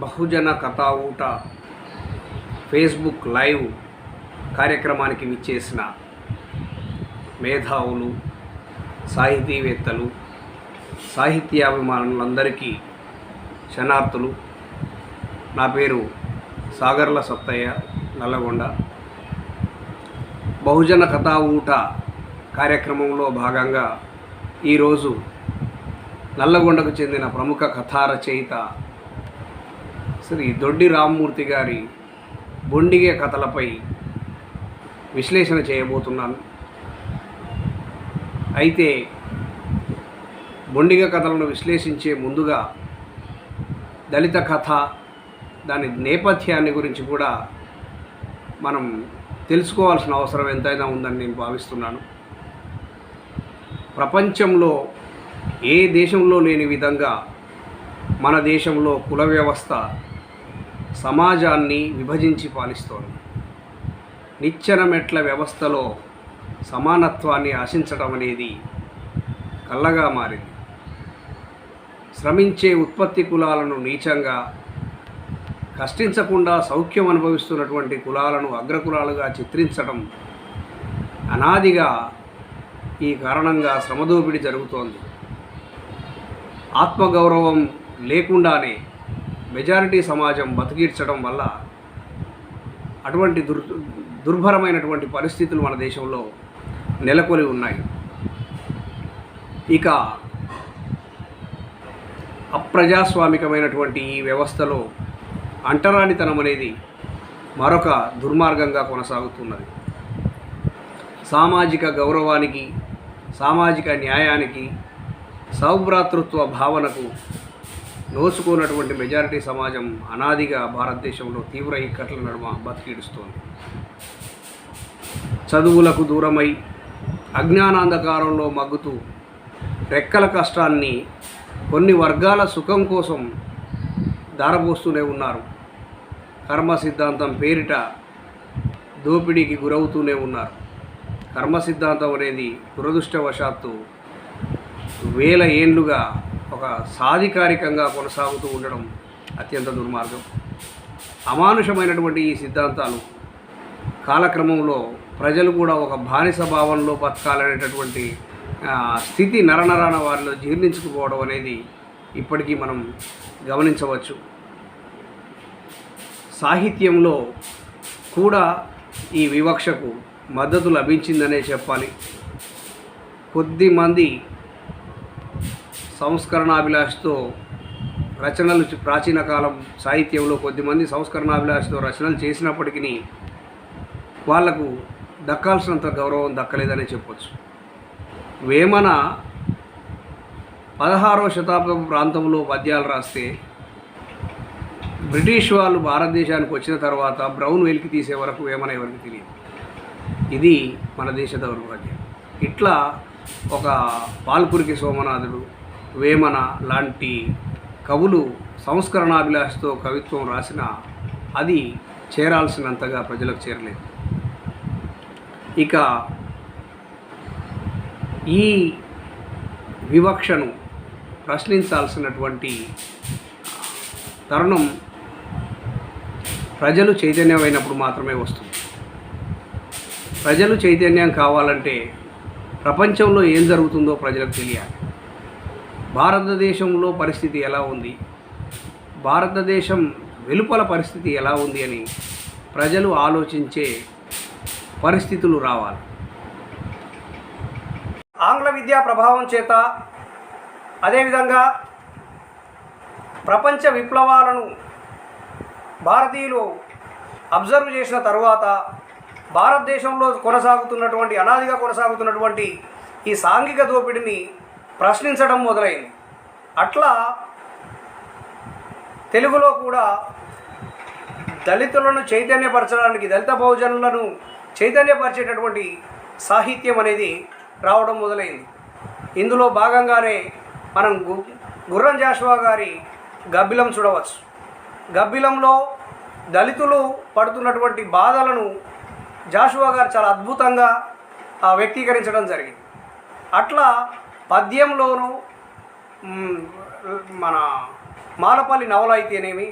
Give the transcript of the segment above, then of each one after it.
బహుజన కథా ఊట Facebook live కార్యక్రమానికి విచ్చేసిన మేధావులు, సాహితీవేత్తలు, సాహిత్యాభిమానులందరికీ శనార్థులు. నా పేరు సాగర్ల సత్తయ్య, నల్లగొండ. బహుజన కథా ఊట కార్యక్రమంలో భాగంగా ఈరోజు నల్లగొండకు చెందిన ప్రముఖ కథా రచయిత శ్రీ దొడ్డి రామ్మూర్తి గారి బొండిగె కథలపై విశ్లేషణ చేయబోతున్నాను. అయితే బొండిగె కథలను విశ్లేషించే ముందుగా దళిత కథ, దాని నేపథ్యాన్ని గురించి కూడా మనం తెలుసుకోవాల్సిన అవసరం ఎంతైనా ఉందని నేను భావిస్తున్నాను. ప్రపంచంలో ఏ దేశంలో లేని విధంగా మన దేశంలో కుల వ్యవస్థ సమాజాన్ని విభజించి పాలిస్తోంది. నిచ్చెన మెట్ల వ్యవస్థలో సమానత్వాన్ని ఆశించడం అనేది కళ్ళగా మారింది. శ్రమించే ఉత్పత్తి కులాలను నీచంగా, కష్టించకుండా సౌఖ్యం అనుభవిస్తున్నటువంటి కులాలను అగ్రకులాలుగా చిత్రించడం అనాదిగా ఈ కారణంగా శ్రమదోపిడి జరుగుతోంది. ఆత్మగౌరవం లేకుండానే మెజారిటీ సమాజం బతికీడ్చడం వల్ల అటువంటి దుర్భరమైనటువంటి పరిస్థితులు మన దేశంలో నెలకొని ఉన్నాయి. ఇక అప్రజాస్వామికమైనటువంటి ఈ వ్యవస్థలో అంటరానితనం అనేది మరొక దుర్మార్గంగా కొనసాగుతున్నది. సామాజిక గౌరవానికి, సామాజిక న్యాయానికి, సౌభ్రాతృత్వ భావనకు నోచుకున్నటువంటి మెజారిటీ సమాజం అనాదిగా భారతదేశంలో తీవ్ర ఇక్కట్ల నడుమ బతికిడుస్తోంది. చదువులకు దూరమై అజ్ఞానాంధకారంలో మగ్గుతూ రెక్కల కష్టాన్ని కొన్ని వర్గాల సుఖం కోసం దారపోస్తూనే ఉన్నారు. కర్మ సిద్ధాంతం పేరిట దోపిడీకి గురవుతూనే ఉన్నారు. కర్మ సిద్ధాంతం అనేది దురదృష్టవశాత్తు వేల ఏండ్లుగా ఒక సాధికారికంగా కొనసాగుతూ ఉండడం అత్యంత దుర్మార్గం. అమానుషమైనటువంటి ఈ సిద్ధాంతాలు కాలక్రమంలో ప్రజలు కూడా ఒక బానిస భావంలో బతకాలనేటటువంటి స్థితి నరనరాన వారిలో జీర్ణించుకుపోవడం అనేది ఇప్పటికీ మనం గమనించవచ్చు. సాహిత్యంలో కూడా ఈ వివక్షకు మద్దతు లభించిందనే చెప్పాలి. కొద్దిమంది సంస్కరణాభిలాషతో రచనలు, ప్రాచీన కాలం సాహిత్యంలో కొద్దిమంది సంస్కరణాభిలాషతో రచనలు చేసినప్పటికీ వాళ్లకు దక్కాల్సినంత గౌరవం దక్కలేదనే చెప్పొచ్చు. వేమన 16వ శతాబ్దం ప్రాంతంలో పద్యాలు రాస్తే బ్రిటిష్ వాళ్ళు భారతదేశానికి వచ్చిన తర్వాత బ్రౌన్ వెలికి తీసే వరకు వేమన ఎవరికి తెలియదు. ఇది మన దేశ దౌర్భాగ్యం. ఇట్లా ఒక పాల్కురికి సోమనాథుడు, వేమన లాంటి కవులు సంస్కరణాభిలాషతో కవిత్వం రాసినా అది చేరాల్సినంతగా ప్రజలకు చేరలేదు. ఇక ఈ వివక్షను ప్రశ్నించాల్సినటువంటి తరుణం ప్రజలు చైతన్యమైనప్పుడు మాత్రమే వస్తుంది. ప్రజలు చైతన్యం కావాలంటే ప్రపంచంలో ఏం జరుగుతుందో ప్రజలకు తెలియాలి. భారతదేశంలో పరిస్థితి ఎలా ఉంది, భారతదేశం వెలుపల పరిస్థితి ఎలా ఉంది అని ప్రజలు ఆలోచించే పరిస్థితులు రావాలి. ఆంగ్ల విద్యా ప్రభావం చేత, అదేవిధంగా ప్రపంచ విప్లవాలను భారతీయులు అబ్జర్వ్ చేసిన తరువాత భారతదేశంలో అనాదిగా కొనసాగుతున్నటువంటి ఈ సాంఘిక దోపిడిని ప్రశ్నించడం మొదలైంది. అట్లా తెలుగులో కూడా దళితులను చైతన్యపరచడానికి, దళిత బహుజనులను చైతన్యపరిచేటటువంటి సాహిత్యం అనేది రావడం మొదలైంది. ఇందులో భాగంగానే మనం గుర్రం జాషువా గారి గబ్బిలం చూడవచ్చు. గబ్బిలంలో దళితులు పడుతున్నటువంటి బాధలను జాషువా గారు చాలా అద్భుతంగా వ్యక్తీకరించడం జరిగింది. అట్లా పద్యంలోనూ మన మాలపల్లి నవల అయితేనేమి,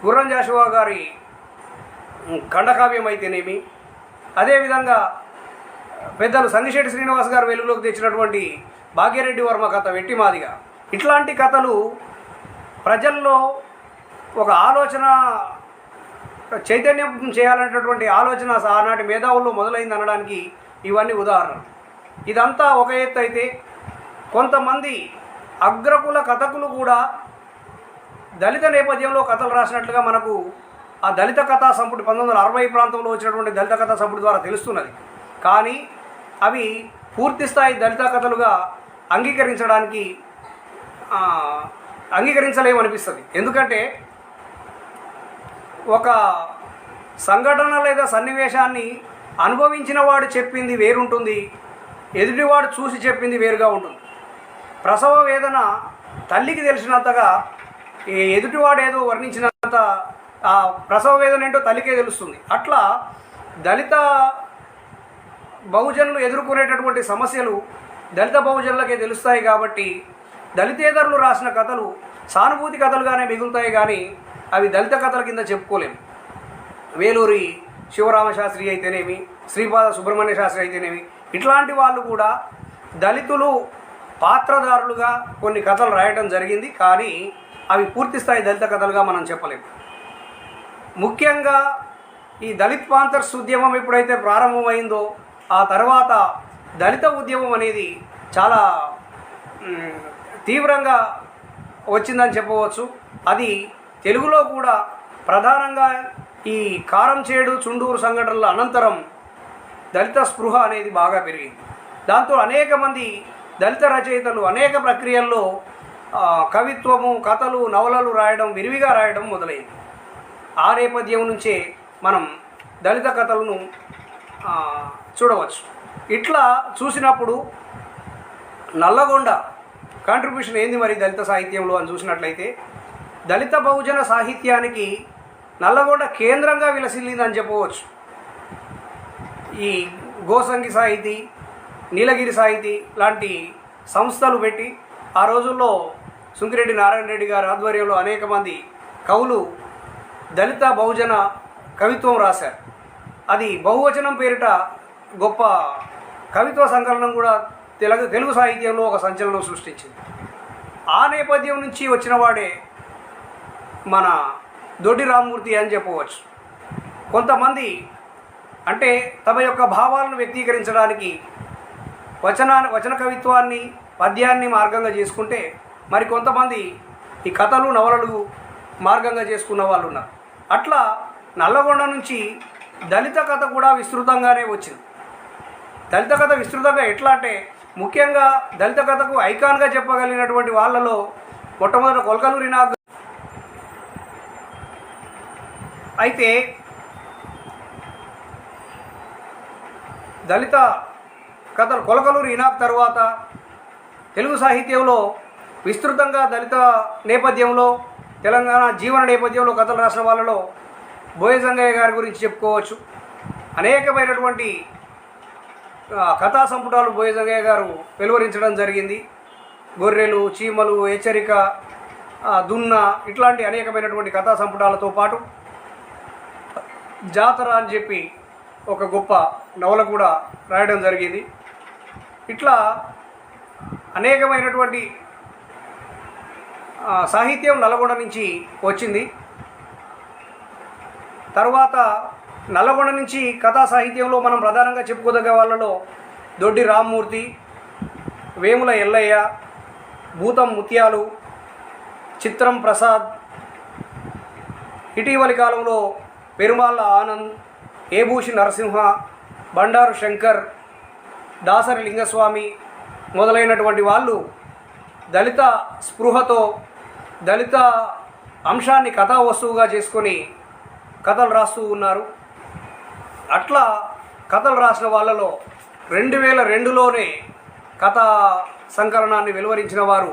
గుర్రం జాషువా గారి ఖండకావ్యం అయితేనేమి, అదేవిధంగా పెద్దలు సంగిశెట్టి శ్రీనివాస్ గారు వెలుగులోకి తెచ్చినటువంటి భాగ్యరెడ్డి వర్మ కథ వెట్టిమాదిగా, ఇట్లాంటి కథలు ప్రజల్లో ఒక ఆలోచన చైతన్యం చేయాలనేటటువంటి ఆలోచన ఆనాటి మేధావుల్లో మొదలైంది అనడానికి ఇవన్నీ ఉదాహరణలు. ఇదంతా ఒక ఎత్తు అయితే, కొంతమంది అగ్రకుల కథకులు కూడా దళిత నేపథ్యంలో కథలు రాసినట్లుగా మనకు ఆ దళిత కథా సంపుటి 1960 ప్రాంతంలో వచ్చినటువంటి దళిత కథా సంపుటి ద్వారా తెలుస్తున్నది. కానీ అవి పూర్తి స్థాయి దళిత కథలుగా అంగీకరించలేమనిపిస్తుంది. ఎందుకంటే ఒక సంఘటన లేదా సన్నివేశాన్ని అనుభవించిన వాడు చెప్పింది వేరుంటుంది, ఎదుటివాడు చూసి చెప్పింది వేరుగా ఉంటుంది. ప్రసవ వేదన తల్లికి తెలిసినంతగా ఎదుటివాడు ఏదో వర్ణించినంత ఆ ప్రసవ వేదన ఏంటో తల్లికే తెలుస్తుంది. అట్లా దళిత బహుజనులు ఎదుర్కొనేటటువంటి సమస్యలు దళిత బహుజనులకే తెలుస్తాయి. కాబట్టి దళితేతరులు రాసిన కథలు సానుభూతి కథలుగానే మిగులుతాయి, కానీ అవి దళిత కథల కింద చెప్పుకోలేము. వేలూరి శివరామశాస్త్రి అయితేనేమి, శ్రీపాద సుబ్రహ్మణ్య శాస్త్రి అయితేనేమి, ఇట్లాంటి వాళ్ళు కూడా దళితులు పాత్రధారులుగా కొన్ని కథలు రాయటం జరిగింది. కానీ అవి పూర్తిస్థాయి దళిత కథలుగా మనం చెప్పలేము. ముఖ్యంగా ఈ దళిత్ పాంథర్స్ ఉద్యమం ఎప్పుడైతే ప్రారంభమైందో ఆ తర్వాత దళిత ఉద్యమం అనేది చాలా తీవ్రంగా వచ్చిందని చెప్పవచ్చు. అది తెలుగులో కూడా ప్రధానంగా ఈ కారంచేడు, చుండూరు సంఘటనల అనంతరం దళిత స్పృహ అనేది బాగా పెరిగింది. దాంతో అనేక మంది దళిత రచయితలు అనేక ప్రక్రియల్లో కవిత్వము, కథలు, నవలలు రాయడం, విరివిగా రాయడం మొదలైంది. ఆ నేపథ్యం నుంచే మనం దళిత కథలను చూడవచ్చు. ఇట్లా చూసినప్పుడు నల్లగొండ కాంట్రిబ్యూషన్ ఏంది మరి దళిత సాహిత్యంలో అని చూసినట్లయితే, దళిత బహుజన సాహిత్యానికి నల్లగొండ కేంద్రంగా విలసిల్లిందని చెప్పవచ్చు. ఈ గోసంగి సాహితీ, నీలగిరి సాహితీ లాంటి సంస్థలు పెట్టి ఆ రోజుల్లో సుంకిరెడ్డి నారాయణ రెడ్డి గారి ఆధ్వర్యంలో అనేక మంది కవులు దళిత బహుజన కవిత్వం రాశారు. అది బహువచనం పేరిట గొప్ప కవిత్వ సంకలనం కూడా తెలుగు సాహిత్యంలో ఒక సంచలనం సృష్టించింది. ఆ నేపథ్యం నుంచి వచ్చిన వాడే మన దొడ్డి రామ్మూర్తి అని చెప్పవచ్చు. కొంతమంది అంటే తమ యొక్క భావాలను వ్యక్తీకరించడానికి వచన కవిత్వాన్ని, పద్యాన్ని మార్గంగా చేసుకుంటే, మరి కొంతమంది ఈ కథలు, నవలలు మార్గంగా చేసుకున్న వాళ్ళు ఉన్నారు. అట్లా నల్లగొండ నుంచి దళిత కథ కూడా విస్తృతంగానే వచ్చింది. దళిత కథ విస్తృతంగా ఎట్లా అంటే, ముఖ్యంగా దళిత కథకు ఐకాన్గా చెప్పగలిగినటువంటి వాళ్ళలో మొట్టమొదటి కొల్కలూరి నాగ్. అయితే దళిత కథలు కొలకలూరి ఇనాక్ తర్వాత తెలుగు సాహిత్యంలో విస్తృతంగా దళిత నేపథ్యంలో, తెలంగాణ జీవన నేపథ్యంలో కథలు రాసిన వాళ్ళలో బోయ జంగయ్య గారి గురించి చెప్పుకోవచ్చు. అనేకమైనటువంటి కథా సంపుటాలు బోయ జంగయ్య గారు వెలువరించడం జరిగింది. గొర్రెలు, చీమలు, హెచ్చరిక, దున్న ఇట్లాంటి అనేకమైనటువంటి కథా సంపుటాలతో పాటు జాతర అని చెప్పి ఒక గొప్ప నవల కూడా రాయడం జరిగింది. ఇట్లా అనేకమైనటువంటి సాహిత్యం నల్లగొండ నుంచి వచ్చింది. తర్వాత నల్లగొండ నుంచి కథా సాహిత్యంలో మనం ప్రధానంగా చెప్పుకోదగ్గ వాళ్ళలో దొడ్డి రామ్మూర్తి, వేముల ఎల్లయ్య, భూతం ముత్యాలు, చిత్రం ప్రసాద్, ఇటీవలి కాలంలో పెరుమాళ్ళ ఆనంద్, ఏబూషి నరసింహ, బండారు శంకర్, దాసరి లింగస్వామి మొదలైనటువంటి వాళ్ళు దళిత స్పృహతో దళిత అంశాన్ని కథా వస్తువుగా చేసుకొని కథలు రాస్తూ ఉన్నారు. అట్లా కథలు రాసిన వాళ్ళలో 2002లోనే కథా సంకలనాన్ని వెలువరించిన వారు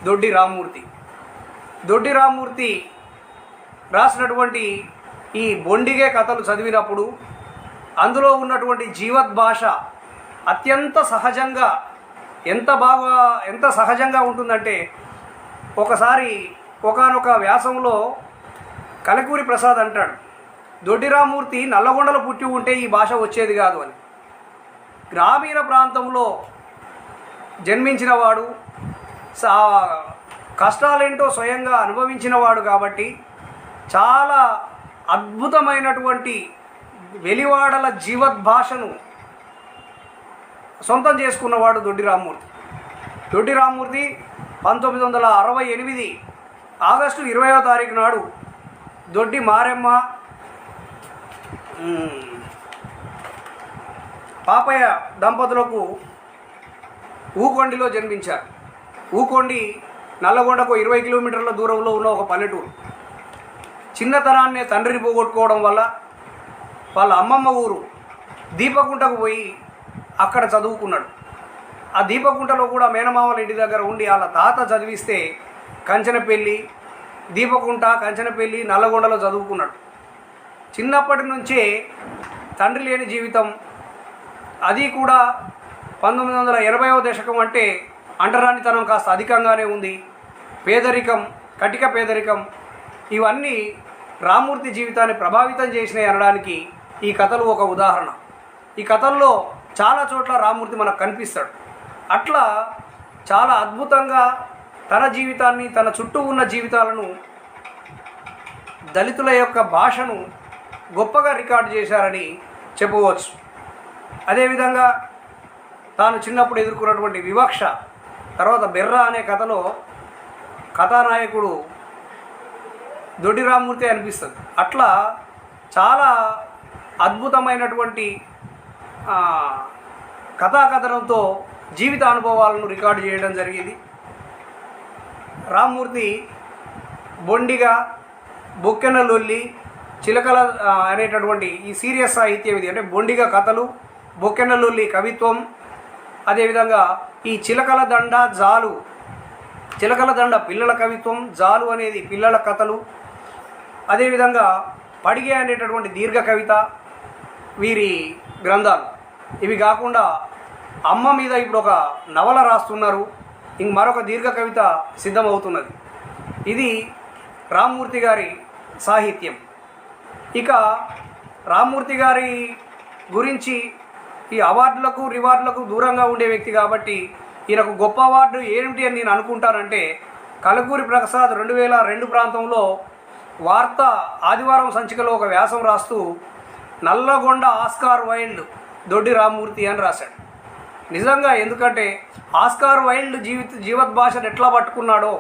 దొడ్డి రామ్మూర్తి. దొడ్డి రామ్మూర్తి రాసినటువంటి ఈ బొండిగే కథలు చదివినప్పుడు అందులో ఉన్నటువంటి జీవద్భాష అత్యంత సహజంగా, ఎంత సహజంగా ఉంటుందంటే, ఒకసారి ఒకానొక వ్యాసంలో కలకూరి ప్రసాద్ అంటాడు, దొడ్డి రామ్మూర్తి నల్లగొండలో పుట్టి ఉంటే ఈ భాష వచ్చేది కాదు అని. గ్రామీణ ప్రాంతంలో జన్మించిన వాడు, కష్టాలేంటో స్వయంగా అనుభవించిన వాడు కాబట్టి చాలా అద్భుతమైనటువంటి వెలివాడల జీవద్భాషను సొంతం చేసుకున్నవాడు దొడ్డి రామ్మూర్తి. దొడ్డి రామ్మూర్తి 1968 ఆగస్టు 20వ తారీఖు నాడు దొడ్డి మారెమ్మ పాపయ్య దంపతులకు ఊకొండిలో జన్మించారు. ఊకొండి నల్లగొండకు 20 కిలోమీటర్ల దూరంలో ఉన్న ఒక పల్లెటూరు. చిన్నతనాన్నే తండ్రిని పోగొట్టుకోవడం వల్ల వాళ్ళ అమ్మమ్మ ఊరు దీపకుంటకు పోయి అక్కడ చదువుకున్నాడు. ఆ దీపకుంటలో కూడా మేనమామల ఇంటి దగ్గర ఉండి వాళ్ళ తాత చదివిస్తే కంచనపల్లి, దీపకుంట, కంచనపల్లి, నల్లగొండలో చదువుకున్నాడు. చిన్నప్పటి నుంచే తండ్రి లేని జీవితం, అది కూడా 1980వ దశకం అంటే అంటరానితనం కాస్త అధికంగానే ఉంది. పేదరికం, కటిక పేదరికం, ఇవన్నీ రామ్మూర్తి జీవితాన్ని ప్రభావితం చేసినాయి అనడానికి ఈ కథలు ఒక ఉదాహరణ. ఈ కథల్లో చాలా చోట్ల రామ్మూర్తి మనకు కనిపిస్తాడు. అట్లా చాలా అద్భుతంగా తన జీవితాన్ని, తన చుట్టూ ఉన్న జీవితాలను, దళితుల యొక్క భాషను గొప్పగా రికార్డు చేశారని చెప్పవచ్చు. అదేవిధంగా తాను చిన్నప్పుడు ఎదుర్కొన్నటువంటి వివక్ష, తర్వాత బెర్ర అనే కథలో కథానాయకుడు దొడ్డి రామ్మూర్తి అనిపిస్తుంది. అట్లా చాలా అద్భుతమైనటువంటి కథాకథనంతో జీవిత అనుభవాలను రికార్డు చేయడం జరిగింది. రామ్మూర్తి బొండిగా, బొక్కెన లొల్లి, చిలకల అనేటటువంటి ఈ సీరియస్ సాహిత్యం ఇది. అంటే బొండిగా కథలు, బొక్కెన లొల్లి కవిత్వం, అదేవిధంగా ఈ చిలకల దండ, జాలు, చిలకల దండ పిల్లల కవిత్వం, జాలు అనేది పిల్లల కథలు, అదేవిధంగా పడిగే అనేటటువంటి దీర్ఘ కవిత వీరి గ్రంథాలు. ఇవి కాకుండా అమ్మ మీద ఇప్పుడు ఒక నవల రాస్తున్నారు, ఇంక మరొక దీర్ఘ కవిత సిద్ధమవుతున్నది. ఇది రామ్మూర్తి గారి సాహిత్యం. ఇక రామ్మూర్తి గారి గురించి ఈ అవార్డులకు రివార్డులకు దూరంగా ఉండే వ్యక్తి కాబట్టి ఈయనకు గొప్ప అవార్డు ఏమిటి అని నేను అనుకుంటానంటే, కలకూరి ప్రసాద్ 2002 ప్రాంతంలో వార్త ఆదివారం సంచికలో ఒక వ్యాసం రాస్తూ నల్లగొండ ఆస్కార్ వైల్డ్ దొడ్డి రామ్మూర్తి అని రాశాడు. నిజంగా, ఎందుకంటే ఆస్కార్ వైల్డ్ జీవద్భాషను ఎట్లా పట్టుకున్నాడో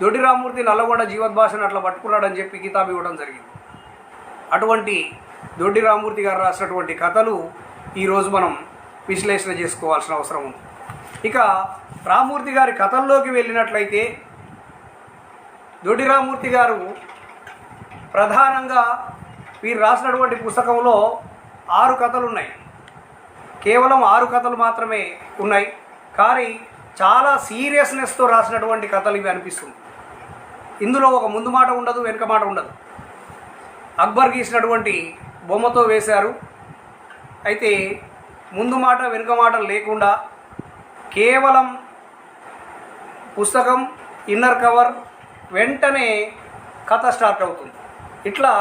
దొడ్డి రామ్మూర్తి నల్లగొండ జీవద్భాషను అట్లా పట్టుకున్నాడని చెప్పి కితాబు ఇవ్వడం జరిగింది. అటువంటి దొడ్డి రామ్మూర్తి గారు రాసినటువంటి కథలు ఈరోజు మనం విశ్లేషణ చేసుకోవాల్సిన అవసరం ఉంది. ఇక రామ్మూర్తి గారి కథల్లోకి వెళ్ళినట్లయితే, దొడ్డి రామ్మూర్తి గారు ప్రధానంగా వీరు రాసినటువంటి పుస్తకంలో 6 కథలు ఉన్నాయి. కేవలం 6 కథలు మాత్రమే ఉన్నాయి, కానీ చాలా సీరియస్నెస్తో రాసినటువంటి కథలు ఇవి అనిపిస్తుంది. ఇందులో ఒక ముందు మాట ఉండదు, వెనుక మాట ఉండదు. అక్బర్ గీసినటువంటి బొమ్మతో వేశారు. అయితే ముందు మాట వెనుక మాట లేకుండా కేవలం పుస్తకం, ఇన్నర్ కవర్, వెంటనే కథ స్టార్ట్ అవుతుంది. ఇట్లా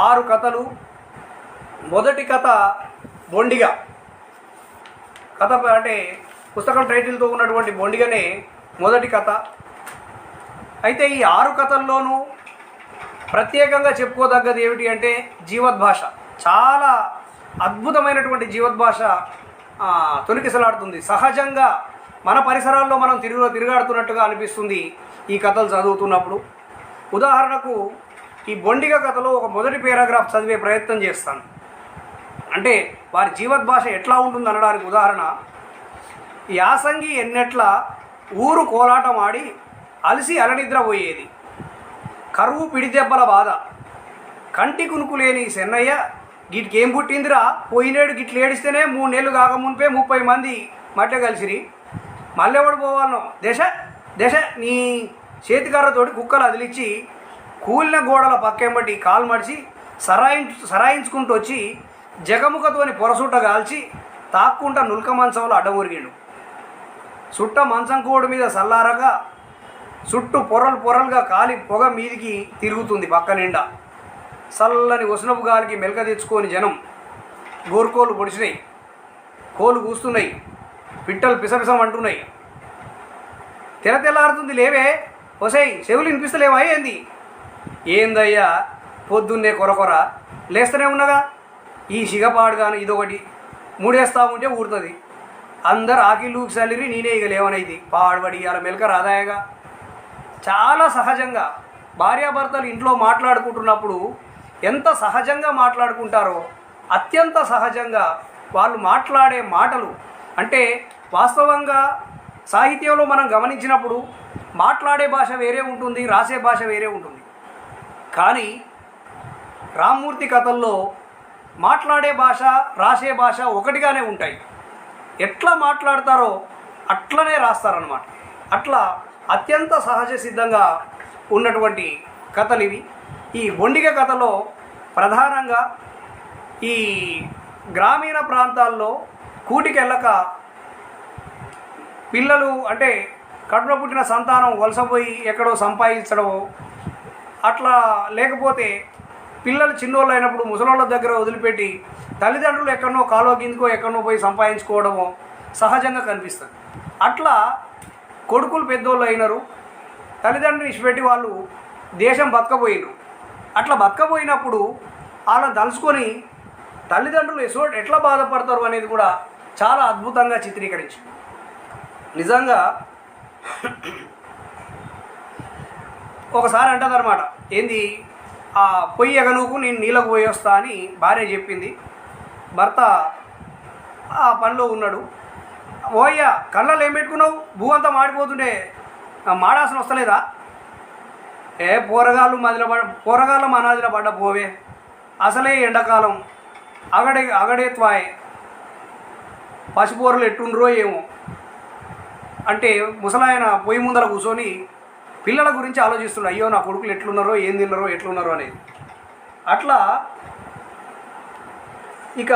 6 కథలు. మొదటి కథ బొండిగా కథ, అంటే పుస్తకం టైటిల్తో ఉన్నటువంటి బొండిగానే మొదటి కథ. అయితే ఈ 6 కథల్లోనూ ప్రత్యేకంగా చెప్పుకోదగ్గది ఏమిటి అంటే జీవద్భాష. చాలా అద్భుతమైనటువంటి జీవద్భాష తొలికిసలాడుతుంది. సహజంగా మన పరిసరాల్లో మనం తిరుగాడుతున్నట్టుగా అనిపిస్తుంది ఈ కథలు చదువుతున్నప్పుడు. ఉదాహరణకు ఈ బొండిగ కథలో ఒక మొదటి పేరాగ్రాఫ్ చదివే ప్రయత్నం చేస్తాను. అంటే వారి జీవద్భాష ఎట్లా ఉంటుంది అనడానికి ఉదాహరణ, యాసంగి ఎన్నెట్ల ఊరు కోలాటం ఆడి అలసి అలనిద్రపోయేది, కరువు పిడిదెబ్బల బాధ, కంటి కునుకులేని సెన్నయ్య గిట్కేం పుట్టిందిరా పోయినేడు గిట్లు ఏడిస్తేనే 3 నెలలు కాకముంపే 30 మంది మట్ల కలిసిరి, మళ్ళెవడు పోవాలనో దశ దశ నీ చేతికర్రతోటి కుక్కలు అదిలిచ్చి కూలిన గోడల పక్కెంబట్టి కాలు మడిచి సరాయించుకుంటూ వచ్చి జగముఖతోని పొరసుట్ట కాల్చి తాక్కుంటా నుల్క మంచంలో అడ్డమురిగిండు, సుట్ట మంచం కోడి మీద సల్లారగా చుట్టూ పొరలు పొరలుగా కాలి పొగ మీదికి తిరుగుతుంది పక్క నిండా. చల్లని ఉష్ణపు గాలికి మెలక తెచ్చుకొని జనం గోరుకోలు పొడిచినాయి, కోలు కూస్తున్నాయి, పిట్టలు పిసపిసం అంటున్నాయి. తెల్లవారుతుంది, లేవే ఒసై, చెవులు వినిపిస్తలేవా ఏంది? ఏందయ్యా పొద్దున్నే కొరకొర లేస్తూనే ఉన్నగా, ఈ సిగపాడుగాను ఇదొకటి మూడేస్తా ఉంటే ఊడుతుంది. అందరు ఆకిళ్ళూకి సల్లిరి, నేనే ఇక లేవనైతే పాడుబడి అలా మెలక రాదాయగా. చాలా సహజంగా భార్యాభర్తలు ఇంట్లో మాట్లాడుకుంటున్నప్పుడు ఎంత సహజంగా మాట్లాడుకుంటారో, అత్యంత సహజంగా వాళ్ళు మాట్లాడే మాటలు అంటే వాస్తవంగా సాహిత్యంలో మనం గమనించినప్పుడు మాట్లాడే భాష వేరే ఉంటుంది, రాసే భాష వేరే ఉంటుంది. కానీ రామ్మూర్తి కథల్లో మాట్లాడే భాష, రాసే భాష ఒకటిగానే ఉంటాయి. ఎట్లా మాట్లాడతారో అట్లనే రాస్తారన్నమాట. అట్లా అత్యంత సహజ సిద్ధంగా ఉన్నటువంటి కథలు ఇవి. ఈ బొండిగ కథలో ప్రధానంగా ఈ గ్రామీణ ప్రాంతాల్లో కూటికెళ్ళక పిల్లలు అంటే కడుపున పుట్టిన సంతానం వలసపోయి ఎక్కడో సంపాదించడమో, అట్లా లేకపోతే పిల్లలు చిన్నోళ్ళు అయినప్పుడు ముసలోళ్ళ దగ్గర వదిలిపెట్టి తల్లిదండ్రులు ఎక్కడనో కాలో గిందుకో ఎక్కడనో పోయి సంపాదించుకోవడమో సహజంగా కనిపిస్తుంది. అట్లా కొడుకులు పెద్దోళ్ళు అయినారు, తల్లిదండ్రులు ఇచ్చిపెట్టి వాళ్ళు దేశం బతకపోయినారు. అట్లా బతకపోయినప్పుడు వాళ్ళని తలుచుకొని తల్లిదండ్రులు ఎట్లా బాధపడతారు అనేది కూడా చాలా అద్భుతంగా చిత్రీకరించింది. నిజంగా ఒకసారి అంటదన్నమాట, ఏంది ఆ పొయ్యి ఎగనుకు నేను నీళ్ళకు పోయి వస్తా అని భార్య చెప్పింది. భర్త ఆ పనిలో ఉన్నాడు. ఓయ్యా కళ్ళలో ఏం పెట్టుకున్నావు, భూ అంతా మాడిపోతుంటే మాడాసన వస్తలేదా? పోరగాళ్ళ మనాదిలో పడ్డ పోవే, అసలే ఎండాకాలం అగడేత్వాయ్, పసిపోరలు ఎట్టుండ్రో ఏమో అంటే ముసలాయన పొయ్యి ముందర కూర్చొని పిల్లల గురించి ఆలోచిస్తున్నాడు. అయ్యో నా కొడుకులు ఎట్లున్నారో, ఏం తిన్నారో, ఎట్లున్నారో అనేది. అట్లా ఇక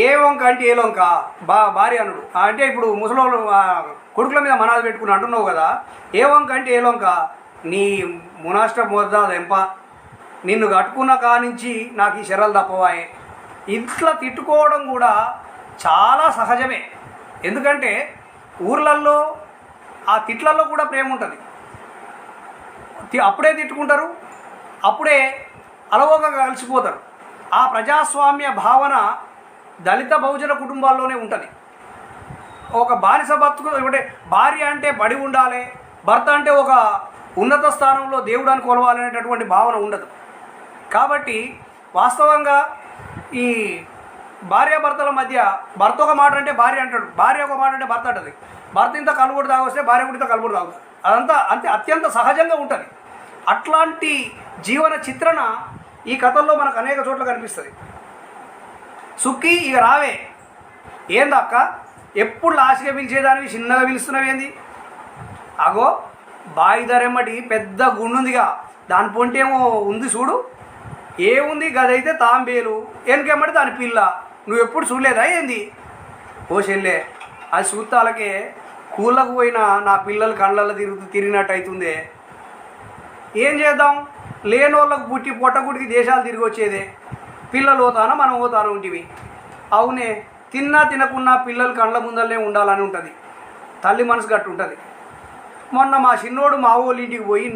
ఏ వంక అంటే ఏ వంక భార్య అనుడు అంటే ఇప్పుడు ముసలోళ్ళు కొడుకుల మీద మనాది పెట్టుకుని అంటున్నావు కదా, ఏ వంక అంటే ఏ వంక, నీ మునాష్ట మొద్దా దెంప, నిన్ను కట్టుకున్న కానించి నాకు ఈ శరలు తప్పవాయే. ఇట్లా తిట్టుకోవడం కూడా చాలా సహజమే. ఎందుకంటే ఊర్లల్లో ఆ తిట్లలో కూడా ప్రేమ ఉంటుంది. అప్పుడే తిట్టుకుంటారు, అప్పుడే అలవోగా కలిసిపోతారు. ఆ ప్రజాస్వామ్య భావన దళిత బహుజన కుటుంబాల్లోనే ఉంటుంది. ఒక బానిస బతుకు అంటే భార్య అంటే బడి ఉండాలి, భర్త అంటే ఒక ఉన్నత స్థానంలో దేవుడు అని కొలవాలనేటటువంటి భావన ఉండదు. కాబట్టి వాస్తవంగా ఈ భార్యాభర్తల మధ్య భర్త ఒక మాట అంటే భార్య అంటాడు, భార్య ఒక మాట అంటే భర్త అంటది. భర్త ఇంత కలుగుడు తాగొస్తే భార్య కూడా ఇంత కలుగుడు తాగుతుంది. అదంతా అత్యంత సహజంగా ఉంటుంది. అట్లాంటి జీవన చిత్రణ ఈ కథల్లో మనకు అనేక చోట్ల కనిపిస్తుంది. సుక్కి ఇక రావే, ఏందక్క ఎప్పుడు లాస్ట్గా పిలిచేదానివి చిన్నగా పిలుస్తున్నావు ఏంది? అగో బాయి ధరెమ్మటి పెద్ద గుండుందిగా, దాని పొంటేమో ఉంది చూడు, ఏముంది గదైతే తాంబేలు, వెనకెమ్మటి దాని పిల్ల, నువ్వు ఎప్పుడు చూడలేదా ఏంది? ఓ చెల్లే, అది చూస్తాలకే కూళ్ళకు పోయినా నా పిల్లలు కళ్ళల్లో తిరిగినట్టు అవుతుందే. ఏం చేద్దాం, లేని వాళ్ళకు పుట్టి పొట్టగుడికి దేశాలు తిరిగి వచ్చేదే. పిల్లలు పోతానా మనం పోతాను ఉంటివి. అవునే, తిన్నా తినకున్నా పిల్లలు కళ్ళ ముందరనే ఉండాలని ఉంటుంది. తల్లి మనసు గట్టు ఉంటుంది. మొన్న మా చిన్నోడు మా ఊళ్ళ ఇంటికి పోయి